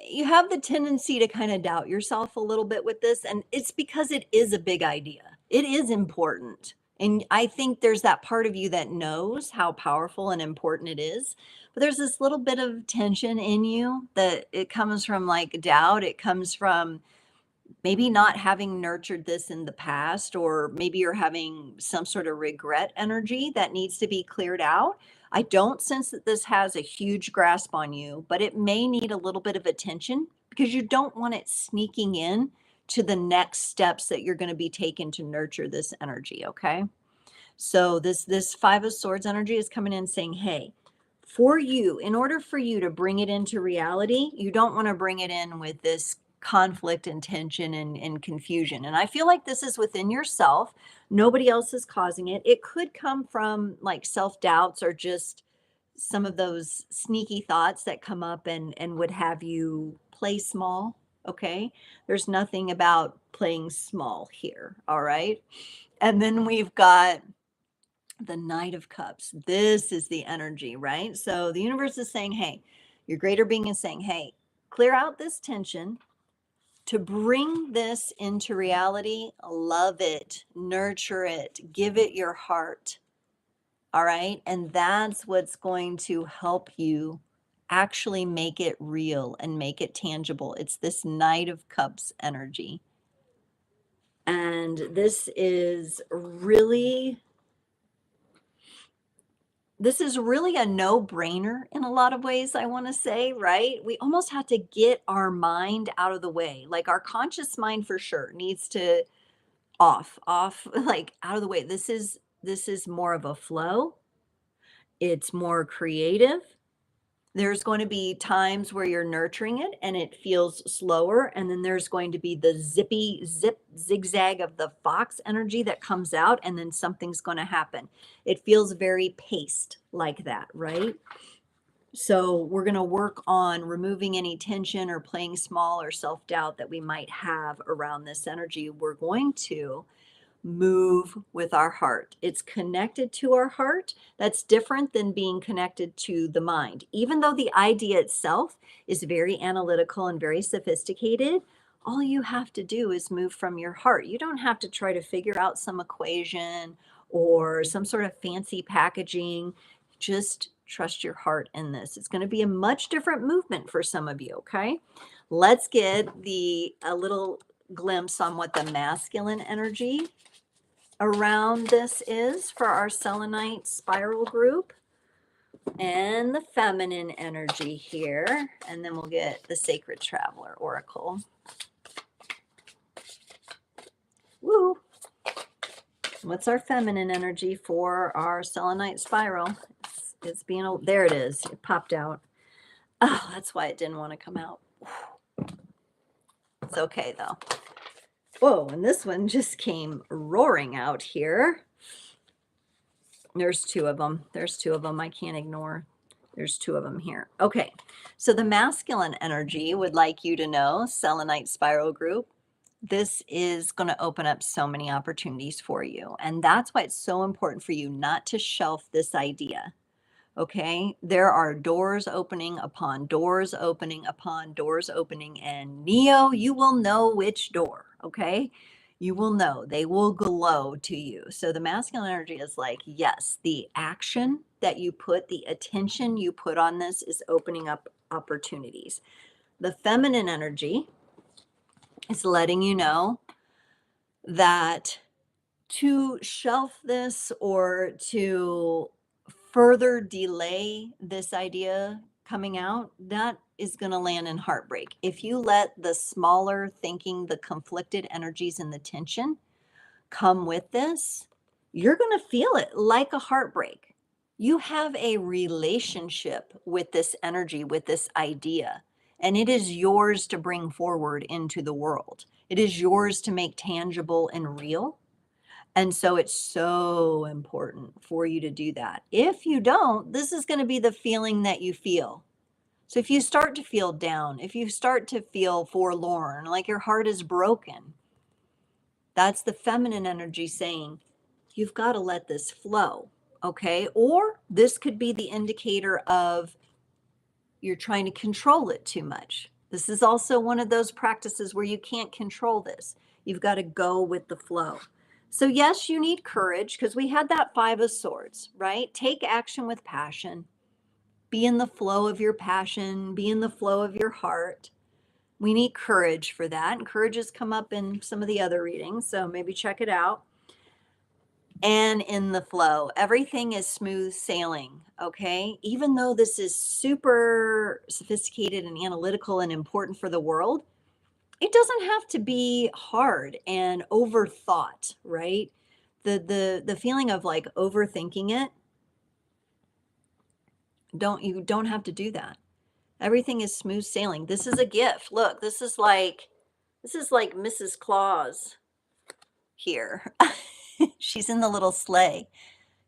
You have the tendency to kind of doubt yourself a little bit with this, and it's because it is a big idea. It is important. And I think there's that part of you that knows how powerful and important it is. But there's this little bit of tension in you that it comes from like doubt. It comes from maybe not having nurtured this in the past, or maybe you're having some sort of regret energy that needs to be cleared out. I don't sense that this has a huge grasp on you, but it may need a little bit of attention because you don't want it sneaking in to the next steps that you're going to be taking to nurture this energy. Okay. So this five of swords energy is coming in saying, hey, for you, in order for you to bring it into reality, you don't want to bring it in with this conflict and tension and confusion. And I feel like this is within yourself. Nobody else is causing it. It could come from like self-doubts or just some of those sneaky thoughts that come up and would have you play small. Okay. There's nothing about playing small here. All right. And then we've got the Knight of Cups. This is the energy, right? So the universe is saying, hey, your greater being is saying, hey, clear out this tension to bring this into reality. Love it, nurture it, give it your heart. All right. And that's what's going to help you actually make it real and make it tangible. It's this Knight of Cups energy. And this is really a no-brainer in a lot of ways, I want to say, right? We almost have to get our mind out of the way. Like our conscious mind for sure needs to off, like out of the way. This is more of a flow. It's more creative. There's going to be times where you're nurturing it and it feels slower. And then there's going to be the zippy zip zigzag of the fox energy that comes out, and then something's going to happen. It feels very paced like that, right? So we're going to work on removing any tension or playing small or self-doubt that we might have around this energy. We're going to move with our heart. It's connected to our heart. That's different than being connected to the mind. Even though the idea itself is very analytical and very sophisticated, all you have to do is move from your heart. You don't have to try to figure out some equation or some sort of fancy packaging. Just trust your heart in this. It's going to be a much different movement for some of you, okay? Let's get a little glimpse on what the masculine energy around this is for our selenite spiral group, and the feminine energy here, and then we'll get the sacred traveler oracle. Woo! What's our feminine energy for our selenite spiral? It's being there. It is. It popped out. Oh, that's why it didn't want to come out. It's okay though. Whoa, and this one just came roaring out here. There's two of them. I can't ignore. There's two of them here. Okay, so the masculine energy would like you to know, selenite spiral group, this is going to open up so many opportunities for you. And that's why it's so important for you not to shelf this idea. Okay, there are doors opening upon doors opening upon doors opening, and Neo, you will know which door. Okay, you will know, they will glow to you. So the masculine energy is like, yes, the action that you put, the attention you put on this is opening up opportunities. The feminine energy is letting you know that to shelf this or to further delay this idea coming out, that is going to land in heartbreak. If you let the smaller thinking, the conflicted energies and the tension come with this, you're going to feel it like a heartbreak. You have a relationship with this energy, with this idea, and it is yours to bring forward into the world. It is yours to make tangible and real. And so it's so important for you to do that. If you don't, this is going to be the feeling that you feel. So if you start to feel down, if you start to feel forlorn, like your heart is broken, that's the feminine energy saying, you've got to let this flow. Okay. Or this could be the indicator of you're trying to control it too much. This is also one of those practices where you can't control this. You've got to go with the flow. So, yes, you need courage because we had that Five of Swords, right? Take action with passion. Be in the flow of your passion, be in the flow of your heart. We need courage for that. And courage has come up in some of the other readings. So, maybe check it out. And in the flow. Everything is smooth sailing, okay? Even though this is super sophisticated and analytical and important for the world, it doesn't have to be hard and overthought, right? The feeling of like overthinking it, you don't have to do that. Everything is smooth sailing. This is a gift. Look, this is like Mrs. Claus here. She's in the little sleigh.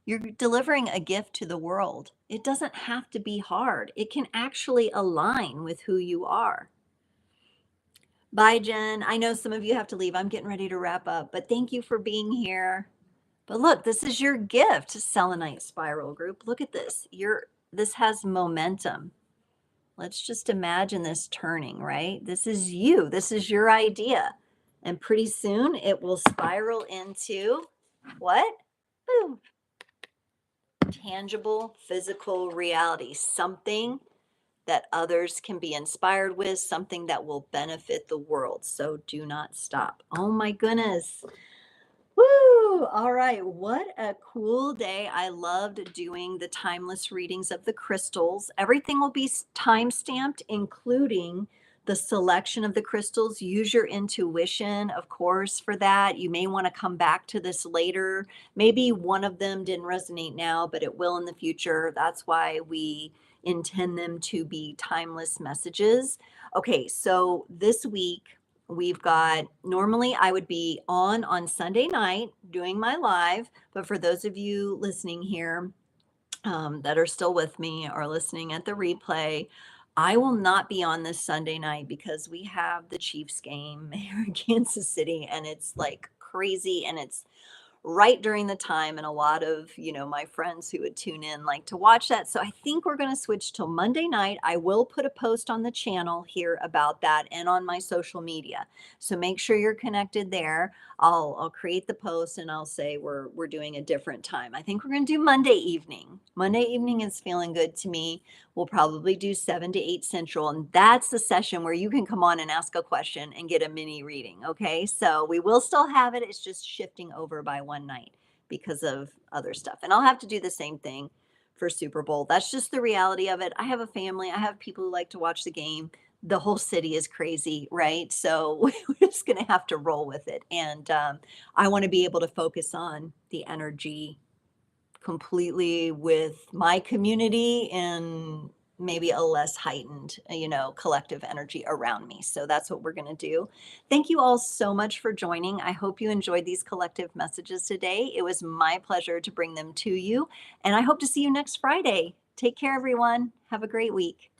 You're delivering a gift to the world. It doesn't have to be hard. It can actually align with who you are. Bye, Jen. I know some of you have to leave. I'm getting ready to wrap up, but thank you for being here. But look, this is your gift, Selenite Spiral Group. Look at this. This has momentum. Let's just imagine this turning, right? This is you. This is your idea. And pretty soon it will spiral into what? Boom. Tangible physical reality, something that others can be inspired with, something that will benefit the world. So do not stop. Oh my goodness. Woo! All right. What a cool day. I loved doing the timeless readings of the crystals. Everything will be time stamped, including the selection of the crystals. Use your intuition, of course, for that. You may want to come back to this later. Maybe one of them didn't resonate now, but it will in the future. That's why we intend them to be timeless messages. Okay, so this week, we've got, normally I would be on Sunday night doing my live, but for those of you listening here that are still with me or listening at the replay, I will not be on this Sunday night because we have the Chiefs game here in Kansas City, and it's like crazy, and it's right during the time, and a lot of my friends who would tune in like to watch that. So I think we're going to switch till Monday night. I will put a post on the channel here about that and on my social media, so make sure you're connected there. I'll create the post and I'll say we're doing a different time. I think we're going to do Monday evening. Monday evening is feeling good to me. We'll probably do 7 to 8 Central, and that's the session where you can come on and ask a question and get a mini reading. Okay, so we will still have it. It's just shifting over by one night because of other stuff. And I'll have to do the same thing for Super Bowl. That's just the reality of it. I have a family. I have people who like to watch the game. The whole city is crazy, right? So we're just going to have to roll with it. And I want to be able to focus on the energy completely with my community and maybe a less heightened, collective energy around me. So that's what we're going to do. Thank you all so much for joining. I hope you enjoyed these collective messages today. It was my pleasure to bring them to you, and I hope to see you next Friday. Take care, everyone. Have a great week.